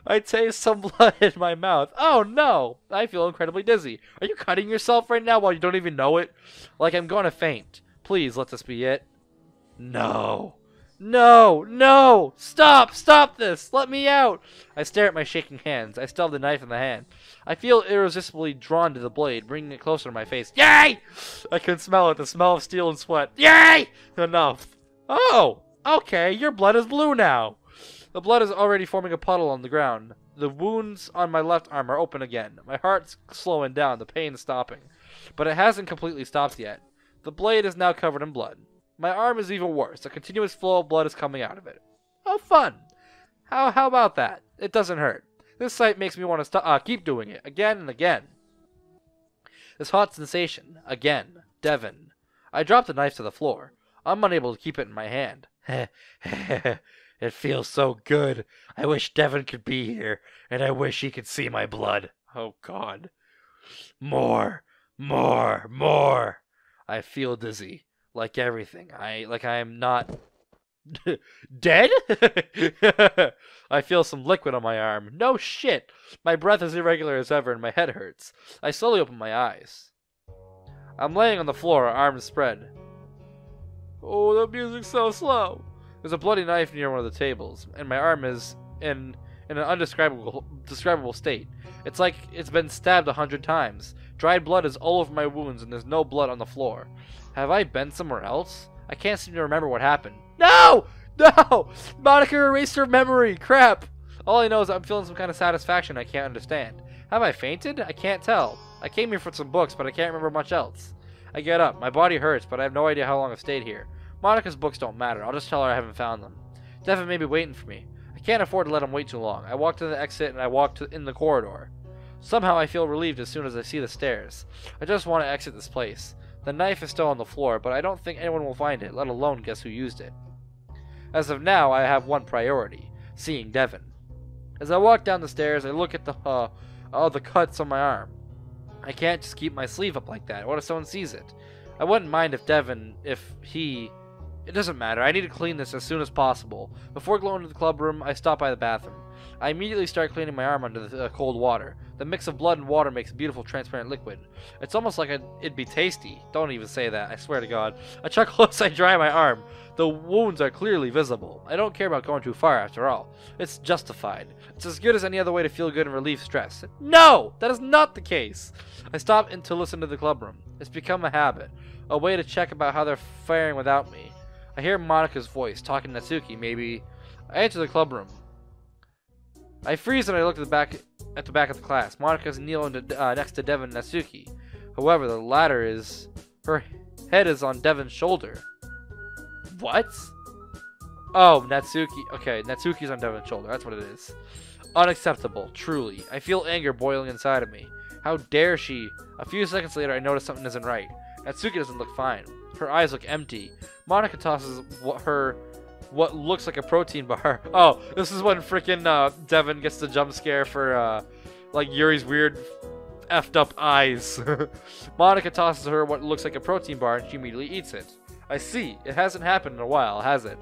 I taste some blood in my mouth. Oh no! I feel incredibly dizzy. Are you cutting yourself right now while you don't even know it? Like I'm going to faint. Please let this be it. No. No! No! Stop! Stop this! Let me out! I stare at my shaking hands. I still have the knife in the hand. I feel irresistibly drawn to the blade, bringing it closer to my face. Yay! I can smell it, the smell of steel and sweat. Yay! Enough. Oh! Okay, your blood is blue now. The blood is already forming a puddle on the ground. The wounds on my left arm are open again. My heart's slowing down, the pain stopping. But it hasn't completely stopped yet. The blade is now covered in blood. My arm is even worse. A continuous flow of blood is coming out of it. Oh, fun. How about that? It doesn't hurt. This sight makes me want to keep doing it, again and again. This hot sensation. Again. Devon. I drop the knife to the floor. I'm unable to keep it in my hand. It feels so good. I wish Devon could be here, and I wish he could see my blood. Oh, God. More. More. More. I feel dizzy. Like everything. I'm not dead? I feel some liquid on my arm. No shit. My breath is irregular as ever and my head hurts. I slowly open my eyes. I'm laying on the floor, arms spread. Oh, the music's so slow. There's a bloody knife near one of the tables, and my arm is in an undescribable state. It's like it's been stabbed 100 times. Dried blood is all over my wounds and there's no blood on the floor. Have I been somewhere else? I can't seem to remember what happened. No! No! Monica erased her memory! Crap! All I know is I'm feeling some kind of satisfaction I can't understand. Have I fainted? I can't tell. I came here for some books, but I can't remember much else. I get up. My body hurts, but I have no idea how long I've stayed here. Monica's books don't matter. I'll just tell her I haven't found them. Devon may be waiting for me. I can't afford to let him wait too long. I walk to the exit and I walk in the corridor. Somehow I feel relieved as soon as I see the stairs. I just want to exit this place. The knife is still on the floor, but I don't think anyone will find it, let alone guess who used it. As of now, I have one priority, seeing Devon. As I walk down the stairs, I look at the cuts on my arm. I can't just keep my sleeve up like that. What if someone sees it? I wouldn't mind if It doesn't matter. I need to clean this as soon as possible. Before going to the club room, I stop by the bathroom. I immediately start cleaning my arm under the cold water. The mix of blood and water makes a beautiful transparent liquid. It's almost like it'd be tasty. Don't even say that, I swear to God. I chuckle as I dry my arm. The wounds are clearly visible. I don't care about going too far after all. It's justified. It's as good as any other way to feel good and relieve stress. No! That is not the case! I stop to listen to the club room. It's become a habit. A way to check about how they're faring without me. I hear Monika's voice, talking to Natsuki, maybe. I enter the club room. I freeze and I look at the back of the class. Monika's kneeling next to Devon and Natsuki. However, the latter is... her head is on Devon's shoulder. What? Oh, Natsuki. Okay, Natsuki's on Devon's shoulder. That's what it is. Unacceptable, truly. I feel anger boiling inside of me. How dare she? A few seconds later, I notice something isn't right. Natsuki doesn't look fine. Her eyes look empty. Monika tosses what looks like a protein bar. Oh, this is when frickin' Devon gets the jump scare for like Yuri's weird effed up eyes. Monika tosses her what looks like a protein bar and she immediately eats it. I see. It hasn't happened in a while, has it?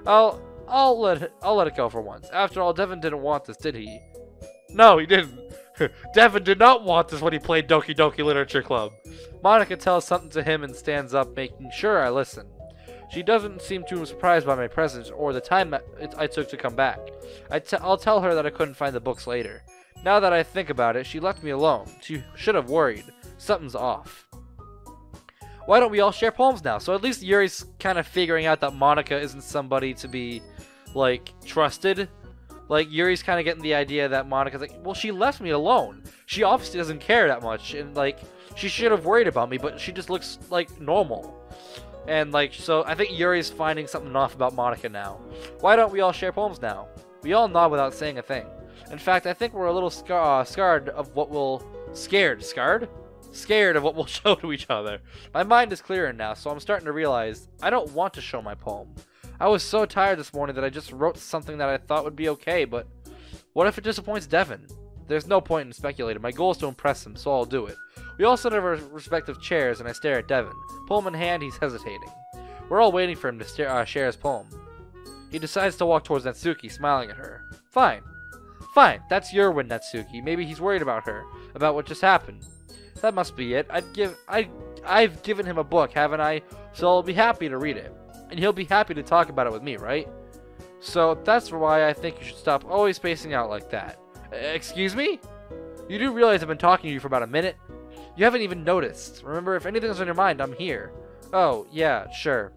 I'll let it go for once. After all, Devon didn't want this, did he? No, he didn't. Devon did not want this when he played Doki Doki Literature Club. Monika tells something to him and stands up, making sure I listen. She doesn't seem too surprised by my presence or the time I took to come back. I'll tell her that I couldn't find the books later. Now that I think about it, she left me alone. She should have worried. Something's off. Why don't we all share poems now? So at least Yuri's kind of figuring out that Monika isn't somebody to be, like, trusted. Like, Yuri's kind of getting the idea that Monika's like, well, she left me alone. She obviously doesn't care that much. And, like, she should have worried about me, but she just looks, like, normal. And, like, so I think Yuri's finding something off about Monika now. Why don't we all share poems now? We all nod without saying a thing. In fact, I think we're a little scared of what we'll... Scared of what we'll show to each other. My mind is clearer now, so I'm starting to realize I don't want to show my poem. I was so tired this morning that I just wrote something that I thought would be okay, but what if it disappoints Devon? There's no point in speculating. My goal is to impress him, so I'll do it. We all sit in our respective chairs, and I stare at Devon. Poem in hand, he's hesitating. We're all waiting for him to share his poem. He decides to walk towards Natsuki, smiling at her. Fine. Fine, that's your win, Natsuki. Maybe he's worried about her, about what just happened. That must be it. I've given him a book, haven't I? So I'll be happy to read it. and he'll be happy to talk about it with me, right? So that's why I think you should stop always spacing out like that. Excuse me? You do realize I've been talking to you for about a minute? You haven't even noticed. Remember, if anything's on your mind, I'm here. Oh, yeah, sure.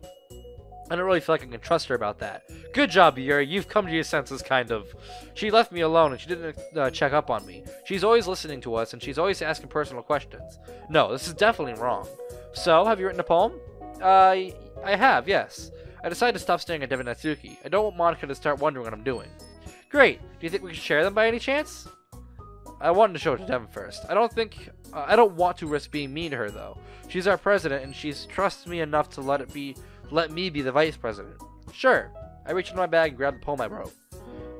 I don't really feel like I can trust her about that. Good job, Yuri. You've come to your senses, kind of. She left me alone, and she didn't check up on me. She's always listening to us, and she's always asking personal questions. No, this is definitely wrong. So, have you written a poem? I have, yes. I decided to stop staring at Devin Natsuki. I don't want Monica to start wondering what I'm doing. Great. Do you think we can share them by any chance? I wanted to show it to Devin first. I don't want to risk being mean to her, though. She's our president, and she's trusts me enough to let me be the vice president. Sure. I reached into my bag and grabbed the poem I wrote.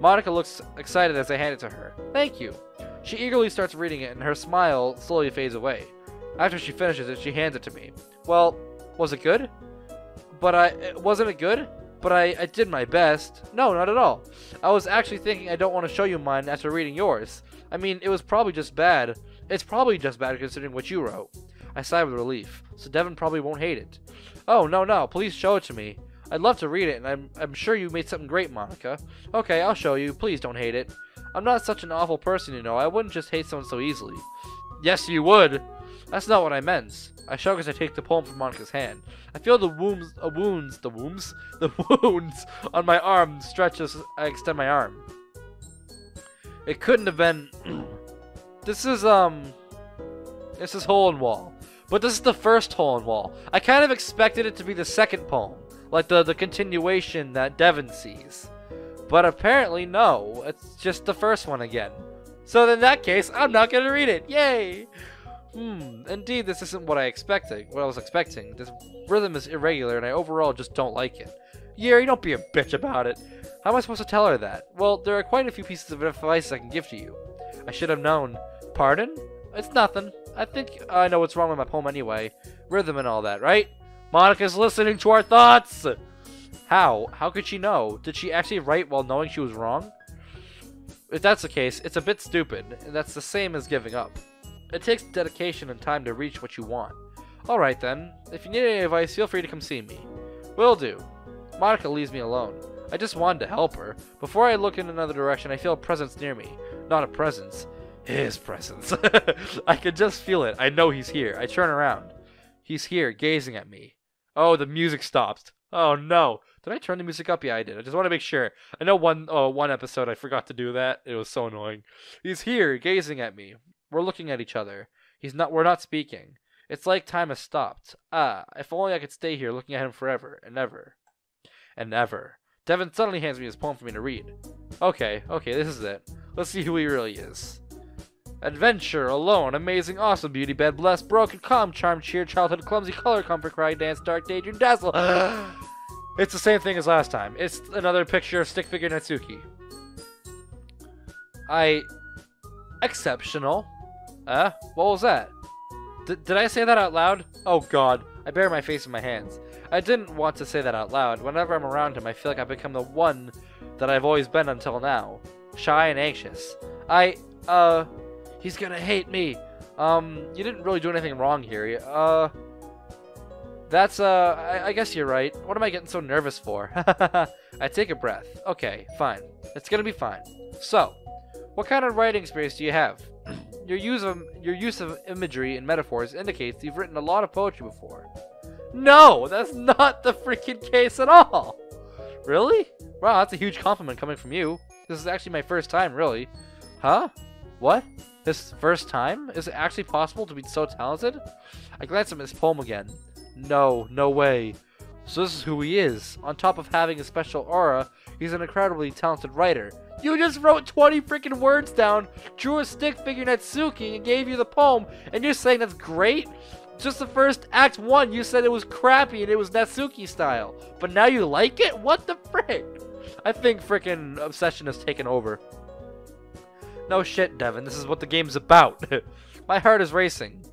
Monica looks excited as I hand it to her. Thank you. She eagerly starts reading it, and her smile slowly fades away. After she finishes it, she hands it to me. Well, was it good? Wasn't it good? But I did my best. No, not at all. I was actually thinking I don't want to show you mine after reading yours. I mean, it was probably just bad. It's probably just bad considering what you wrote. I sighed with relief. So Devin probably won't hate it. Oh, no, please show it to me. I'd love to read it, and I'm sure you made something great, Monica. Okay, I'll show you. Please don't hate it. I'm not such an awful person, you know. I wouldn't just hate someone so easily. Yes, you would. That's not what I meant. I shrug as I take the poem from Monica's hand. I feel the wounds on my arm stretch as I extend my arm. It couldn't have been. This is Hole in Wall. But this is the first Hole in Wall. I kind of expected it to be the second poem, like the continuation that Devin sees. But apparently, no. It's just the first one again. So in that case, I'm not gonna read it. Yay! Indeed, this isn't what I was expecting. This rhythm is irregular, and I overall just don't like it. Yuri, don't be a bitch about it. How am I supposed to tell her that? Well, there are quite a few pieces of advice I can give to you. I should have known. Pardon? It's nothing. I think I know what's wrong with my poem anyway. Rhythm and all that, right? Monica's listening to our thoughts! How? How could she know? Did she actually write while knowing she was wrong? If that's the case, it's a bit stupid, and that's the same as giving up. It takes dedication and time to reach what you want. Alright then, if you need any advice, feel free to come see me. Will do. Monica leaves me alone. I just wanted to help her. Before I look in another direction, I feel a presence near me. Not a presence. His presence. I can just feel it. I know he's here. I turn around. He's here, gazing at me. Oh, the music stopped. Oh no. Did I turn the music up? Yeah, I did. I just want to make sure. I know one episode I forgot to do that. It was so annoying. He's here, gazing at me. We're looking at each other. We're not speaking. It's like time has stopped. If only I could stay here looking at him forever and ever. And ever. Devin suddenly hands me his poem for me to read. Okay, this is it. Let's see who he really is. Adventure, alone, amazing, awesome, beauty, bed, blessed, broken, calm, charm, cheer, childhood, clumsy, color, comfort, cry, dance, dark, daydream, dazzle. It's the same thing as last time. It's another picture of stick figure Natsuki. Exceptional. What was that? Did I say that out loud? Oh god, I bury my face in my hands. I didn't want to say that out loud. Whenever I'm around him, I feel like I've become the one that I've always been until now. Shy and anxious. He's gonna hate me. You didn't really do anything wrong here. I guess you're right. What am I getting so nervous for? I take a breath. Okay, fine. It's gonna be fine. So, what kind of writing experience do you have? Your use of imagery and metaphors indicates you've written a lot of poetry before. No, that's not the freaking case at all. Really? Wow, that's a huge compliment coming from you. This is actually my first time, really. Huh? What? This first time? Is it actually possible to be so talented? I glance at his poem again. No way. So this is who he is. On top of having a special aura, he's an incredibly talented writer. You just wrote 20 freaking words down, drew a stick figure Natsuki, and gave you the poem, and you're saying that's great? Just the first Act 1, you said it was crappy and it was Natsuki style. But now you like it? What the frick? I think freaking obsession has taken over. No shit, Devin. This is what the game's about. My heart is racing.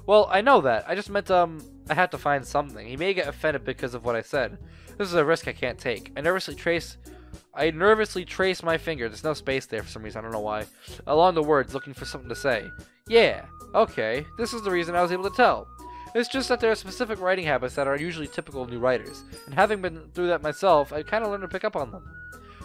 Well, I know that. I just meant, I had to find something. He may get offended because of what I said. This is a risk I can't take. I nervously trace my finger. There's no space there for some reason. I don't know why. Along the words, looking for something to say. Yeah. Okay. This is the reason I was able to tell. It's just that there are specific writing habits that are usually typical of new writers, and having been through that myself, I kind of learned to pick up on them.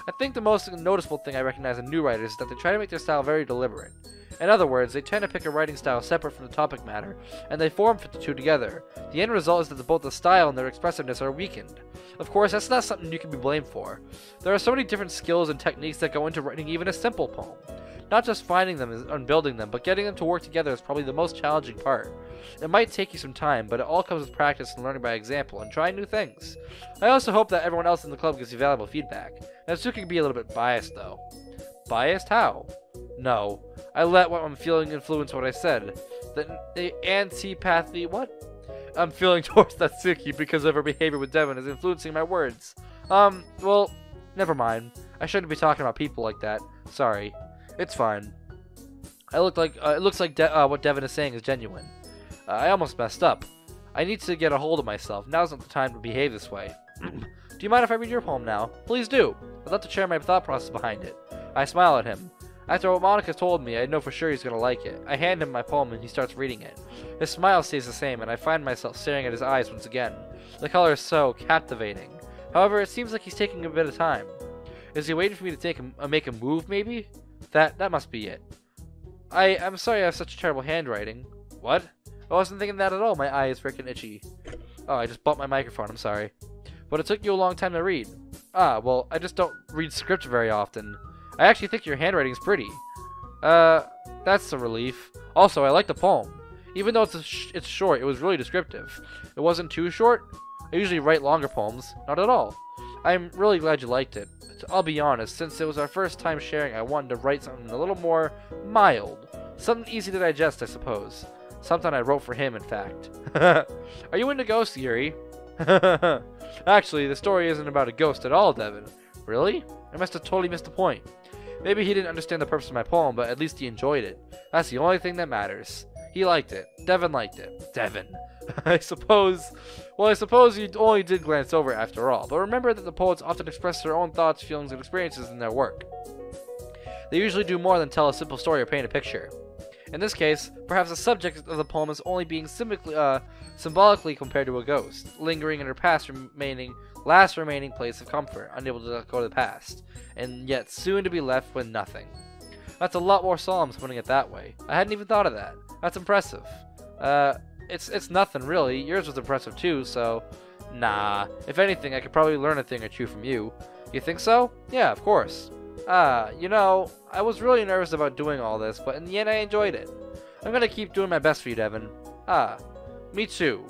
I think the most noticeable thing I recognize in new writers is that they try to make their style very deliberate. In other words, they tend to pick a writing style separate from the topic matter, and they form the two together. The end result is that both the style and their expressiveness are weakened. Of course, that's not something you can be blamed for. There are so many different skills and techniques that go into writing even a simple poem. Not just finding them and building them, but getting them to work together is probably the most challenging part. It might take you some time, but it all comes with practice and learning by example, and trying new things. I also hope that everyone else in the club gives you valuable feedback. Natsuki can be a little bit biased, though. Biased? How? No. I let what I'm feeling influence what I said. The antipathy... what? I'm feeling towards Natsuki because of her behavior with Devin is influencing my words. Well, never mind. I shouldn't be talking about people like that. Sorry. It's fine. It looks like what Devin is saying is genuine. I almost messed up. I need to get a hold of myself. Now's not the time to behave this way. Do you mind if I read your poem now? Please do. I'd love to share my thought process behind it. I smile at him. After what Monica told me, I know for sure he's going to like it. I hand him my poem and he starts reading it. His smile stays the same, and I find myself staring at his eyes once again. The color is so captivating. However, it seems like he's taking a bit of time. Is he waiting for me to make a move, maybe? That must be it. I'm sorry I have such terrible handwriting. What? I wasn't thinking that at all. My eye is freaking itchy. Oh, I just bumped my microphone. I'm sorry. But it took you a long time to read. Ah, well, I just don't read script very often. I actually think your handwriting's pretty. That's a relief. Also, I like the poem. Even though it's short, it was really descriptive. It wasn't too short. I usually write longer poems. Not at all. I'm really glad you liked it. I'll be honest, since it was our first time sharing, I wanted to write something a little more mild. Something easy to digest, I suppose. Something I wrote for him, in fact. Are you into ghosts, Yuri? Actually, the story isn't about a ghost at all, Devin. Really? I must have totally missed the point. Maybe he didn't understand the purpose of my poem, but at least he enjoyed it. That's the only thing that matters. He liked it. Devin liked it. Devin. I suppose you only did glance over it after all, but remember that the poets often express their own thoughts, feelings, and experiences in their work. They usually do more than tell a simple story or paint a picture. In this case, perhaps the subject of the poem is only being symbolically compared to a ghost, lingering in her last remaining place of comfort, unable to go to the past, and yet soon to be left with nothing. That's a lot more solemn putting it that way. I hadn't even thought of that. That's impressive. It's nothing really. Yours was impressive too, so... Nah. If anything, I could probably learn a thing or two from you. You think so? Yeah, of course. You know, I was really nervous about doing all this, but in the end I enjoyed it. I'm gonna keep doing my best for you, Devin. Me too.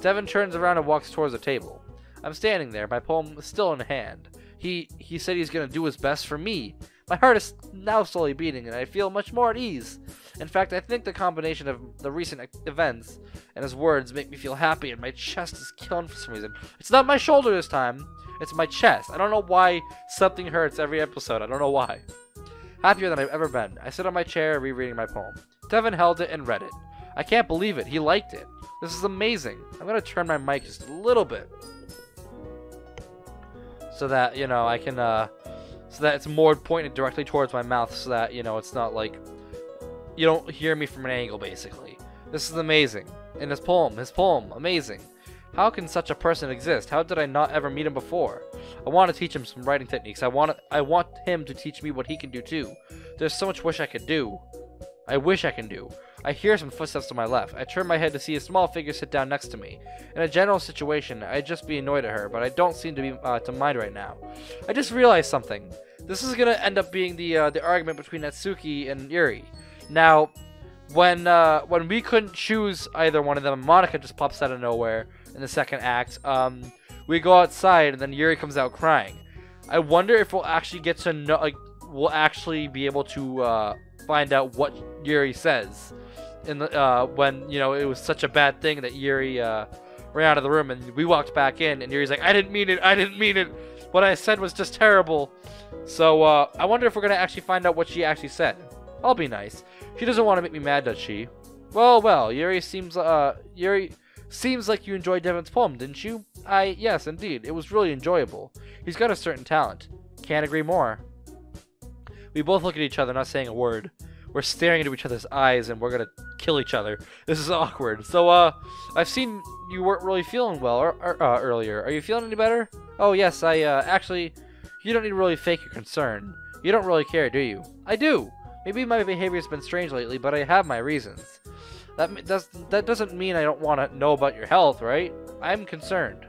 Devin turns around and walks towards the table. I'm standing there, my poem is still in hand. He said he's gonna do his best for me. My heart is now slowly beating, and I feel much more at ease. In fact, I think the combination of the recent events and his words make me feel happy, and my chest is killing for some reason. It's not my shoulder this time. It's my chest. I don't know why something hurts every episode. I don't know why. Happier than I've ever been. I sit on my chair rereading my poem. Devin held it and read it. I can't believe it. He liked it. This is amazing. I'm going to turn my mic just a little bit so that, you know, I can, so that it's more pointed directly towards my mouth so that, you know, it's not like you don't hear me from an angle, basically. This is amazing. And his poem, amazing. How can such a person exist? How did I not ever meet him before? I want to teach him some writing techniques. I want him to teach me what he can do too. There's so much I wish I can do. I hear some footsteps to my left. I turn my head to see a small figure sit down next to me. In a general situation, I'd just be annoyed at her, but I don't seem to be to mind right now. I just realized something. This is gonna end up being the argument between Natsuki and Yuri. Now, when we couldn't choose either one of them, Monica just pops out of nowhere in the second act. We go outside, and then Yuri comes out crying. I wonder if we'll actually get to know, like, we'll actually be able to find out what Yuri says in the when, you know, it was such a bad thing that Yuri ran out of the room, and we walked back in, and Yuri's like, I didn't mean it. What I said was just terrible. So I wonder if we're gonna actually find out what she actually said. I'll be nice. She doesn't want to make me mad, does she? Well, Yuri seems like you enjoyed Devin's poem, didn't you? Yes, indeed. It was really enjoyable. He's got a certain talent. Can't agree more. We both look at each other, not saying a word. We're staring into each other's eyes and we're gonna kill each other. This is awkward. So, I've seen you weren't really feeling well earlier. Are you feeling any better? Oh, yes, actually, you don't need to really fake your concern. You don't really care, do you? I do. Maybe my behavior's been strange lately, but I have my reasons. That doesn't mean I don't want to know about your health, right? I'm concerned.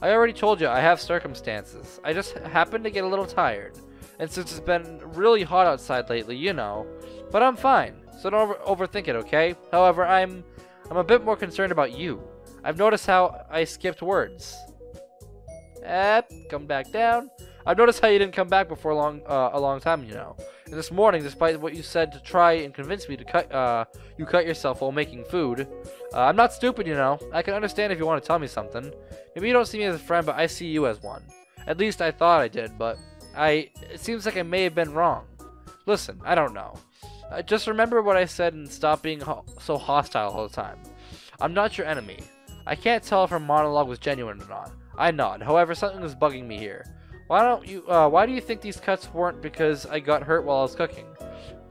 I already told you I have circumstances. I just happen to get a little tired. And since it's been really hot outside lately, you know. But I'm fine, so don't overthink it, okay? However, I'm a bit more concerned about you. I've noticed how I skipped words. Come back down. I've noticed how you didn't come back before a long time, you know. And this morning, despite what you said to try and convince me to you cut yourself while making food. I'm not stupid, you know. I can understand if you want to tell me something. Maybe you don't see me as a friend, but I see you as one. At least I thought I did, but it seems like I may have been wrong. Listen, I don't know. Just remember what I said and stop being so hostile all the time. I'm not your enemy. I can't tell if her monologue was genuine or not. I nod. However, something is bugging me here. Why do you think these cuts weren't because I got hurt while I was cooking?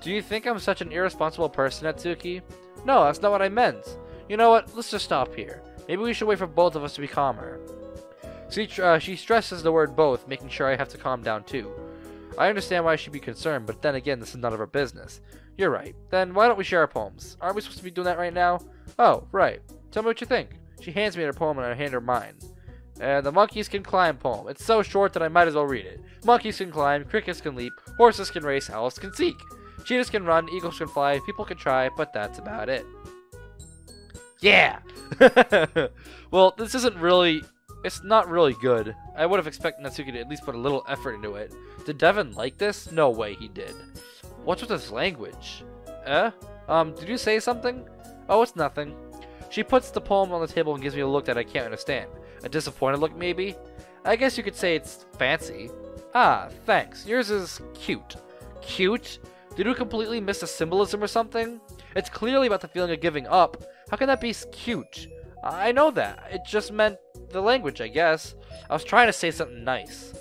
Do you think I'm such an irresponsible person, Natsuki? No, that's not what I meant. You know what? Let's just stop here. Maybe we should wait for both of us to be calmer. See, she stresses the word both, making sure I have to calm down too. I understand why she'd be concerned, but then again, this is none of her business. You're right. Then why don't we share our poems? Aren't we supposed to be doing that right now? Oh, right. Tell me what you think. She hands me her poem and I hand her mine. The Monkeys Can Climb poem. It's so short that I might as well read it. Monkeys can climb, crickets can leap, horses can race, owls can seek. Cheetahs can run, eagles can fly, people can try, but that's about it. Yeah! Well, this isn't really... It's not really good. I would have expected Natsuki to at least put a little effort into it. Did Devin like this? No way he did. What's with this language? Did you say something? Oh, it's nothing. She puts the poem on the table and gives me a look that I can't understand. A disappointed look, maybe? I guess you could say it's fancy. Ah, thanks. Yours is cute. Cute? Did you completely miss the symbolism or something? It's clearly about the feeling of giving up. How can that be cute? I know that. It just meant the language, I guess. I was trying to say something nice.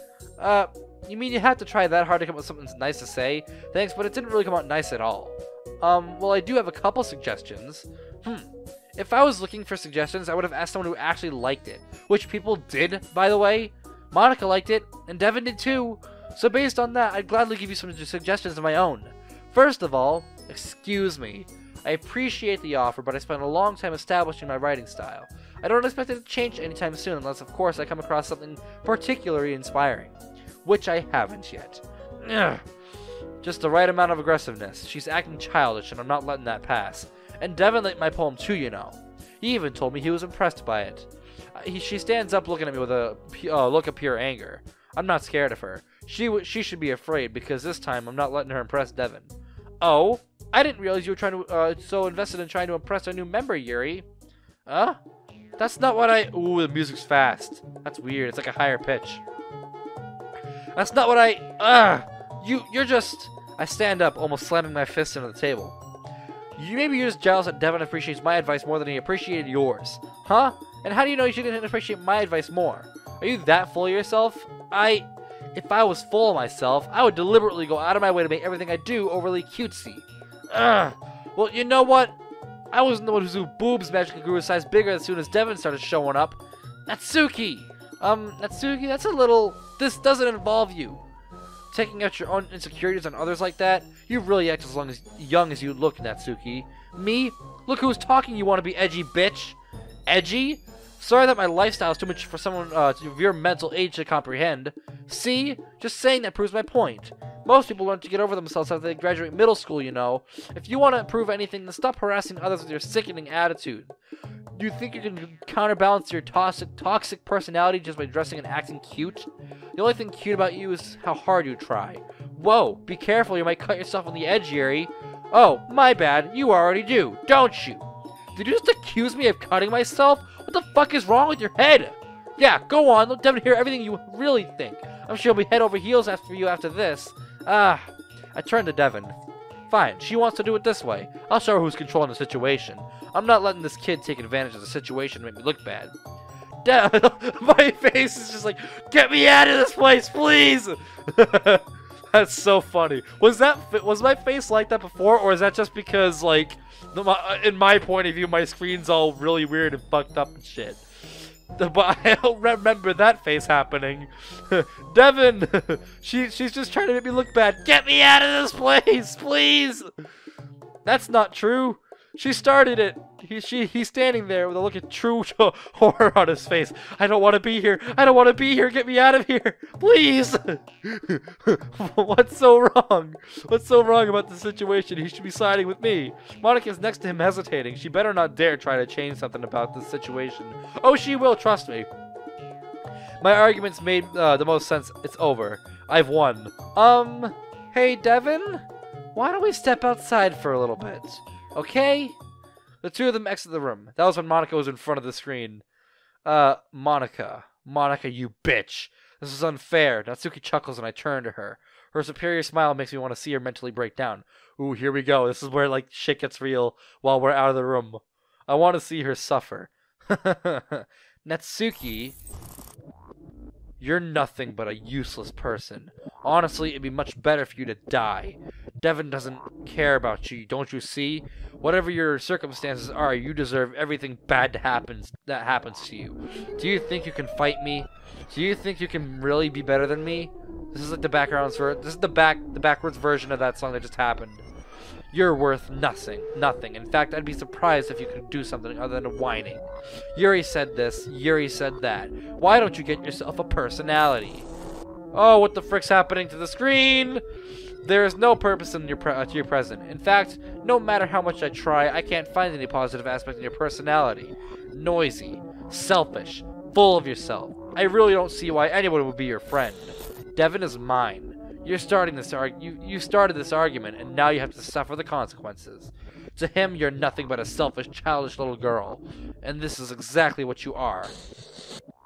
You mean you had to try that hard to come up with something nice to say? Thanks, but it didn't really come out nice at all. Well, I do have a couple suggestions. If I was looking for suggestions, I would have asked someone who actually liked it. Which people did, by the way. Monica liked it, and Devin did too. So based on that, I'd gladly give you some suggestions of my own. First of all, excuse me. I appreciate the offer, but I spent a long time establishing my writing style. I don't expect it to change anytime soon, unless of course I come across something particularly inspiring. Which I haven't yet. Ugh. Just the right amount of aggressiveness. She's acting childish, and I'm not letting that pass. And Devin liked my poem too, you know. He even told me he was impressed by it. She stands up looking at me with a look of pure anger. I'm not scared of her. She should be afraid, because this time I'm not letting her impress Devin. Oh? I didn't realize you were trying to, so invested in trying to impress our new member, Yuri. Huh? That's not what I... Ooh, the music's fast. That's weird. It's like a higher pitch. That's not what I... You're just... I stand up, almost slamming my fist into the table. Maybe you're just jealous that Devin appreciates my advice more than he appreciated yours. Huh? And how do you know you shouldn't appreciate my advice more? Are you that full of yourself? If I was full of myself, I would deliberately go out of my way to make everything I do overly cutesy. Well, you know what? I wasn't the one whose boobs magically grew a size bigger as soon as Devin started showing up. Natsuki! Natsuki, that's a little... This doesn't involve you. Taking out your own insecurities on others like that? You really act as young as you look, Natsuki. Me? Look who's talking, you want to be edgy, bitch. Edgy? Sorry that my lifestyle is too much for someone of your mental age to comprehend. See? Just saying that proves my point. Most people learn to get over themselves after they graduate middle school, you know. If you want to improve anything, then stop harassing others with your sickening attitude. Do you think you can counterbalance your toxic personality just by dressing and acting cute? The only thing cute about you is how hard you try. Whoa, be careful, you might cut yourself on the edge, Yuri. Oh, my bad, you already do, don't you? Did you just accuse me of cutting myself? What the fuck is wrong with your head? Yeah, go on, let Devin hear everything you really think. I'm sure he'll be head over heels after you after this. I turned to Devin. Fine, she wants to do it this way. I'll show her who's controlling the situation. I'm not letting this kid take advantage of the situation and make me look bad. My face is just like, get me out of this place, please! That's so funny. Was my face like that before, or is that just because like in my point of view my screen's all really weird and fucked up and shit? But I don't remember that face happening. Devin, she's just trying to make me look bad. Get me out of this place, please. That's not true. She started it. He's standing there with a look of true horror on his face. I don't want to be here. I don't want to be here. Get me out of here, please. What's so wrong? What's so wrong about the situation? He should be siding with me. Monika's next to him, hesitating. She better not dare try to change something about this situation. Oh, she will. Trust me. My arguments made the most sense. It's over. I've won. Hey, Devin? Why don't we step outside for a little bit? Okay? The two of them exit the room. That was when Monika was in front of the screen. Monika, you bitch. This is unfair. Natsuki chuckles and I turn to her. Her superior smile makes me want to see her mentally break down. Ooh, here we go. This is where, like, shit gets real while we're out of the room. I want to see her suffer. Natsuki, you're nothing but a useless person. Honestly, it'd be much better for you to die. Devin doesn't care about you, don't you see? Whatever your circumstances are, you deserve everything bad that happens to you. Do you think you can fight me? Do you think you can really be better than me? This is like the this is the backwards version of that song that just happened. You're worth nothing. In fact, I'd be surprised if you could do something other than whining. Yuri said this, Yuri said that. Why don't you get yourself a personality? Oh, what the frick's happening to the screen? There is no purpose in your present. In fact, no matter how much I try, I can't find any positive aspect in your personality. Noisy, selfish, full of yourself. I really don't see why anyone would be your friend. Devin is mine. You started this argument, and now you have to suffer the consequences. To him, you're nothing but a selfish, childish little girl. And this is exactly what you are.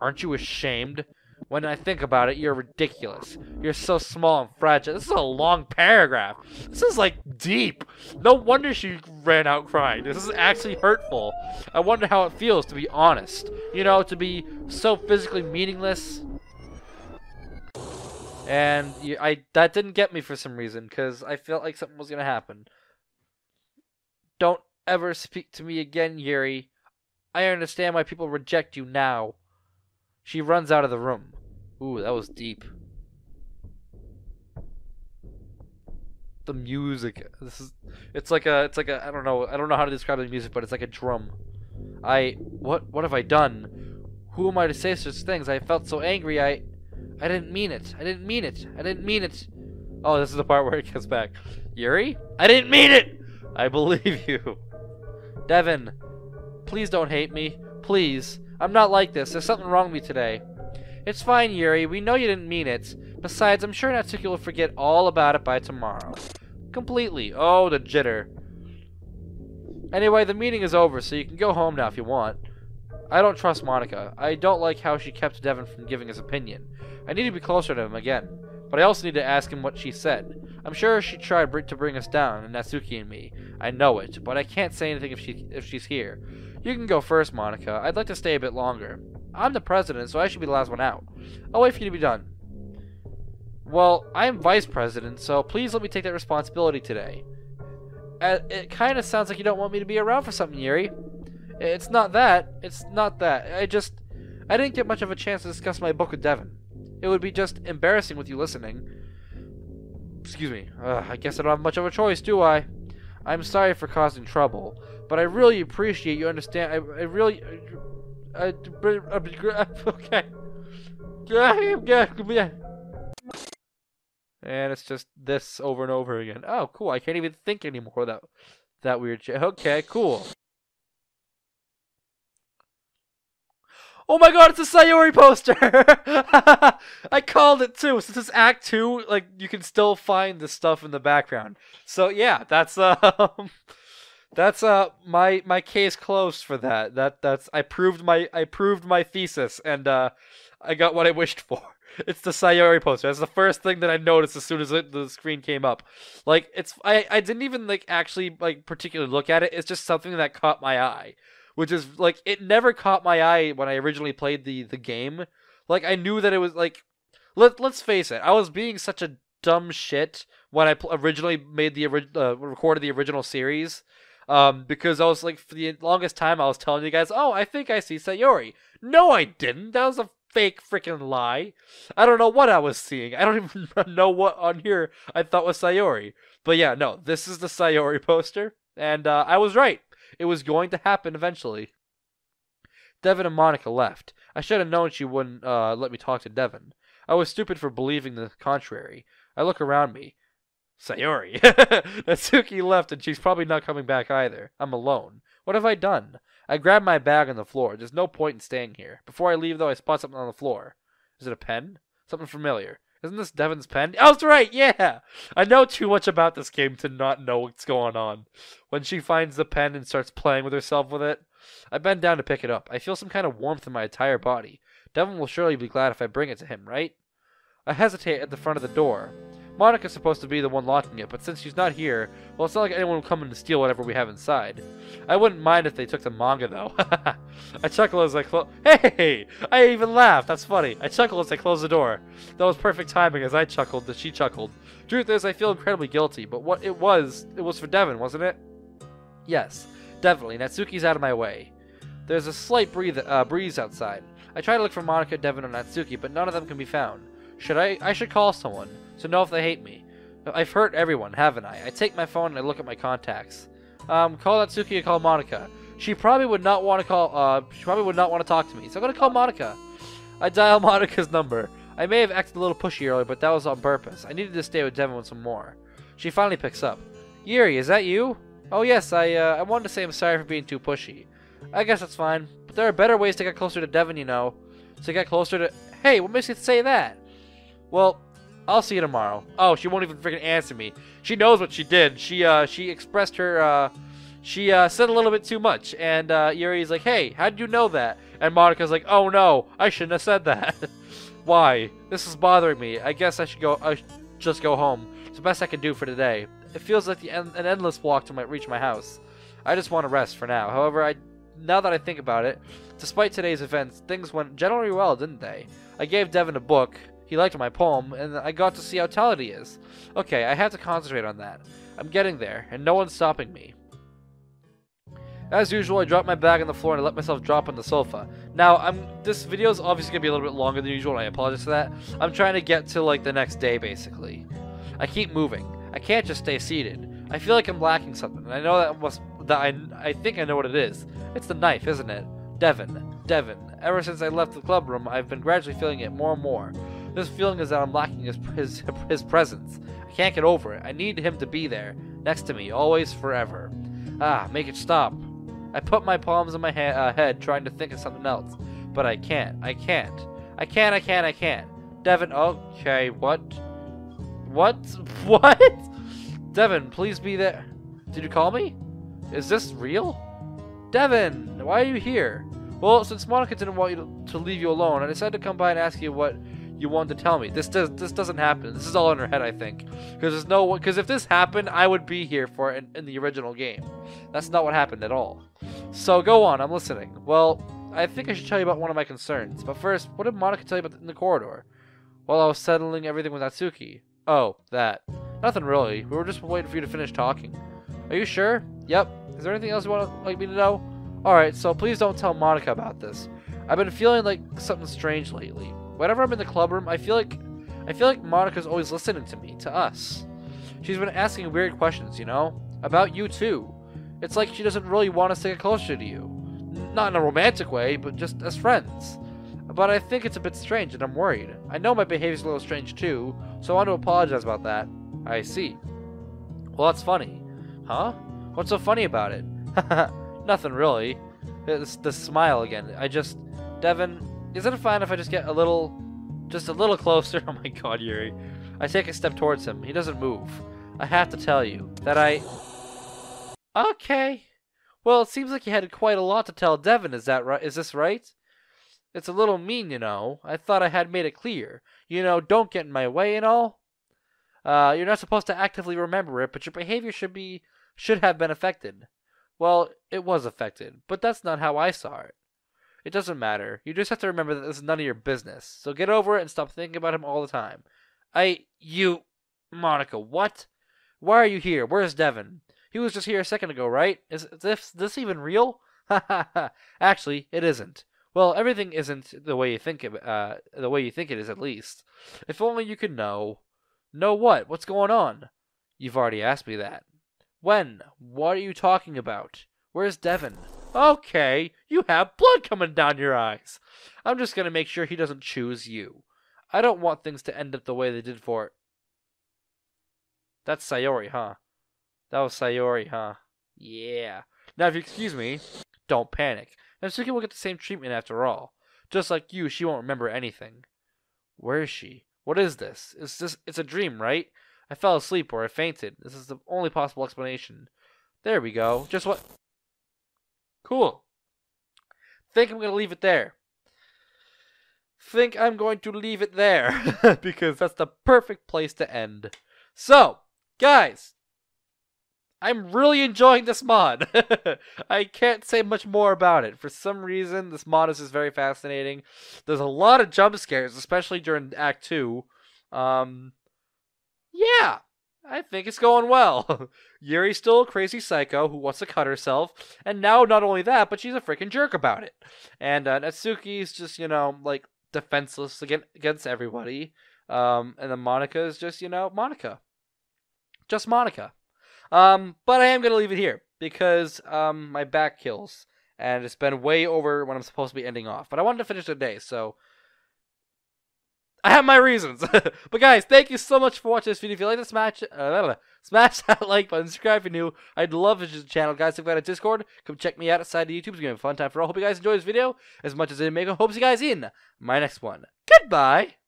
Aren't you ashamed? When I think about it, you're ridiculous. You're so small and fragile. This is a long paragraph. This is, like, deep. No wonder she ran out crying. This is actually hurtful. I wonder how it feels, to be honest. You know, to be so physically meaningless. And that didn't get me for some reason, because I felt like something was going to happen. Don't ever speak to me again, Yuri. I understand why people reject you now. She runs out of the room. Ooh, that was deep. The music. It's like a I don't know how to describe the music, but it's like a drum. What have I done? Who am I to say such things? I felt so angry. I didn't mean it. I didn't mean it. Oh, this is the part where it gets back. Yuri? I didn't mean it! I believe you. Devin, please don't hate me. Please. I'm not like this. There's something wrong with me today. It's fine, Yuri. We know you didn't mean it. Besides, I'm sure Natsuki will forget all about it by tomorrow. Completely. Oh, the jitter. Anyway, the meeting is over, so you can go home now if you want. I don't trust Monika. I don't like how she kept Devin from giving his opinion. I need to be closer to him again. But I also need to ask him what she said. I'm sure she tried to bring us down, Natsuki and me. I know it, but I can't say anything if she's here. You can go first, Monika. I'd like to stay a bit longer. I'm the president, so I should be the last one out. I'll wait for you to be done. Well, I'm vice president, so please let me take that responsibility today. It kind of sounds like you don't want me to be around for something, Yuri. It's not that. I didn't get much of a chance to discuss my book with Devin. It would be just embarrassing with you listening. Excuse me. I guess I don't have much of a choice, do I? I'm sorry for causing trouble, but I really appreciate you understand. Okay. And it's just this over and over again. Oh, cool. I can't even think anymore without that weird shit. Okay, cool. Oh my god, it's a Sayori poster! I called it too. Since it's Act 2, like, you can still find the stuff in the background. So yeah, that's my case closed for that. I proved my thesis, and I got what I wished for. It's the Sayori poster. That's the first thing that I noticed as soon as the screen came up. Like, I didn't even like actually like particularly look at it. It's just something that caught my eye. Which is, like, it never caught my eye when I originally played the game. Like, I knew that it was, like... Let's face it, I was being such a dumb shit when I originally made the recorded the original series. Because I was like, for the longest time, I was telling you guys, oh, I think I see Sayori. No, I didn't. That was a fake freaking lie. I don't know what I was seeing. I don't even know what on here I thought was Sayori. But yeah, no, this is the Sayori poster, and I was right. It was going to happen eventually. Devin and Monica left. I should have known she wouldn't let me talk to Devin. I was stupid for believing the contrary. I look around me. Sayori. Natsuki left, and she's probably not coming back either. I'm alone. What have I done? I grab my bag on the floor. There's no point in staying here. Before I leave, though, I spot something on the floor. Is it a pen? Something familiar. Isn't this Devin's pen? Oh, that's right, yeah! I know too much about this game to not know what's going on. When she finds the pen and starts playing with herself with it, I bend down to pick it up. I feel some kind of warmth in my entire body. Devin will surely be glad if I bring it to him, right? I hesitate at the front of the door. Monica's supposed to be the one locking it, but since she's not here, well, it's not like anyone will come in to steal whatever we have inside. I wouldn't mind if they took the manga, though. I chuckle as I close. Hey! I even laughed. That's funny. I chuckle as I close the door. That was perfect timing as I chuckled that she chuckled. Truth is, I feel incredibly guilty, but what it was for Devin, wasn't it? Yes, definitely. Natsuki's out of my way. There's a slight breeze outside. I try to look for Monica, Devin, or Natsuki, but none of them can be found. I should call someone to know if they hate me. I've hurt everyone, haven't I? I take my phone and I look at my contacts. Call Natsuki and call Monica. She probably would not want to talk to me, so I'm gonna call Monica. I dial Monica's number. I may have acted a little pushy earlier, but that was on purpose. I needed to stay with Devin some more. She finally picks up. Yuri, is that you? Oh yes, I wanted to say I'm sorry for being too pushy. I guess that's fine, but there are better ways to get closer to Devin, you know. To get closer to... Hey, what makes you say that? Well, I'll see you tomorrow. Oh, she won't even freaking answer me. She knows what she did. She expressed her, she said a little bit too much. And Yuri's like, hey, how did you know that? And Monica's like, oh no, I shouldn't have said that. Why? This is bothering me. I guess I should just go home. It's the best I can do for today. It feels like an endless walk to reach my house. I just want to rest for now. However, now that I think about it, despite today's events, things went generally well, didn't they? I gave Devin a book. He liked my poem, and I got to see how talented he is. Okay, I have to concentrate on that. I'm getting there, and no one's stopping me. As usual, I drop my bag on the floor and I let myself drop on the sofa. Now, this video is obviously going to be a little bit longer than usual, and I apologize for that. I'm trying to get to, like, the next day, basically. I keep moving. I can't just stay seated. I feel like I'm lacking something, and I know I think I know what it is. It's the knife, isn't it? Devin. Ever since I left the club room, I've been gradually feeling it more and more. This feeling is that I'm lacking his presence. I can't get over it. I need him to be there, next to me, always, forever. Make it stop. I put my palms on my head, trying to think of something else. But I can't. I can't. Devin, okay, what? What? Devin, please be there. Did you call me? Is this real? Devin, why are you here? Well, since Monica didn't want you to leave you alone, I decided to come by and ask you what you wanted to tell me. This doesn't happen. This is all in her head, I think. Because if this happened, I would be here for it in the original game. That's not what happened at all. So go on, I'm listening. Well, I think I should tell you about one of my concerns. But first, what did Monica tell you about in the corridor? While I was settling everything with Natsuki. Oh, that. Nothing really. We were just waiting for you to finish talking. Are you sure? Yep. Is there anything else you want me to know? Alright, so please don't tell Monica about this. I've been feeling like something strange lately. Whenever I'm in the club room, I feel like Monica's always listening to me, to us. She's been asking weird questions, you know? About you too. It's like she doesn't really want us to get closer to you. Not in a romantic way, but just as friends. But I think it's a bit strange and I'm worried. I know my behavior's a little strange too, so I want to apologize about that. I see. Well, that's funny. Huh? What's so funny about it? Nothing really. It's the smile again. Devin, is it fine if I just get just a little closer? Oh my god, Yuri. I take a step towards him. He doesn't move. I have to tell you that Okay. Well, it seems like you had quite a lot to tell Devin, is that right? Is this right? It's a little mean, you know. I thought I had made it clear. You know, don't get in my way and all. You're not supposed to actively remember it, but your behavior should have been affected. Well, it was affected, but that's not how I saw it. It doesn't matter. You just have to remember that this is none of your business. So get over it and stop thinking about him all the time. Monica, what? Why are you here? Where's Devin? He was just here a second ago, right? Is this even real? Ha ha ha. Actually, it isn't. Well, everything isn't the way you think the way you think it is, at least. If only you could know. Know what? What's going on? You've already asked me that. When? What are you talking about? Where's Devin? Okay, you have blood coming down your eyes. I'm just gonna make sure he doesn't choose you. I don't want things to end up the way they did for... That's Sayori, huh? That was Sayori, huh? Yeah. Now, if you excuse me, don't panic. Natsuki will get the same treatment after all. Just like you, she won't remember anything. Where is she? What is this? It's a dream, right? I fell asleep or I fainted. This is the only possible explanation. There we go. Just what... Cool. Think I'm going to leave it there. Think I'm going to leave it there. Because that's the perfect place to end. So, guys, I'm really enjoying this mod. I can't say much more about it. For some reason, this mod is just very fascinating. There's a lot of jump scares, especially during Act 2. Yeah, I think it's going well. Yuri's still a crazy psycho who wants to cut herself, and now not only that, but she's a freaking jerk about it. And Natsuki's just, like, defenseless against everybody. And then Monica is just, Monica. Just Monica. But I am going to leave it here because my back kills. And it's been way over when I'm supposed to be ending off. But I wanted to finish the day, so I have my reasons. But guys, thank you so much for watching this video. If you like to smash that like button, subscribe if you're new. I'd love to visit the channel. Guys, if you've got a Discord, come check me out outside of YouTube. It's going to be a fun time for all. Hope you guys enjoy this video as much as it made. Hope to see you guys in my next one. Goodbye.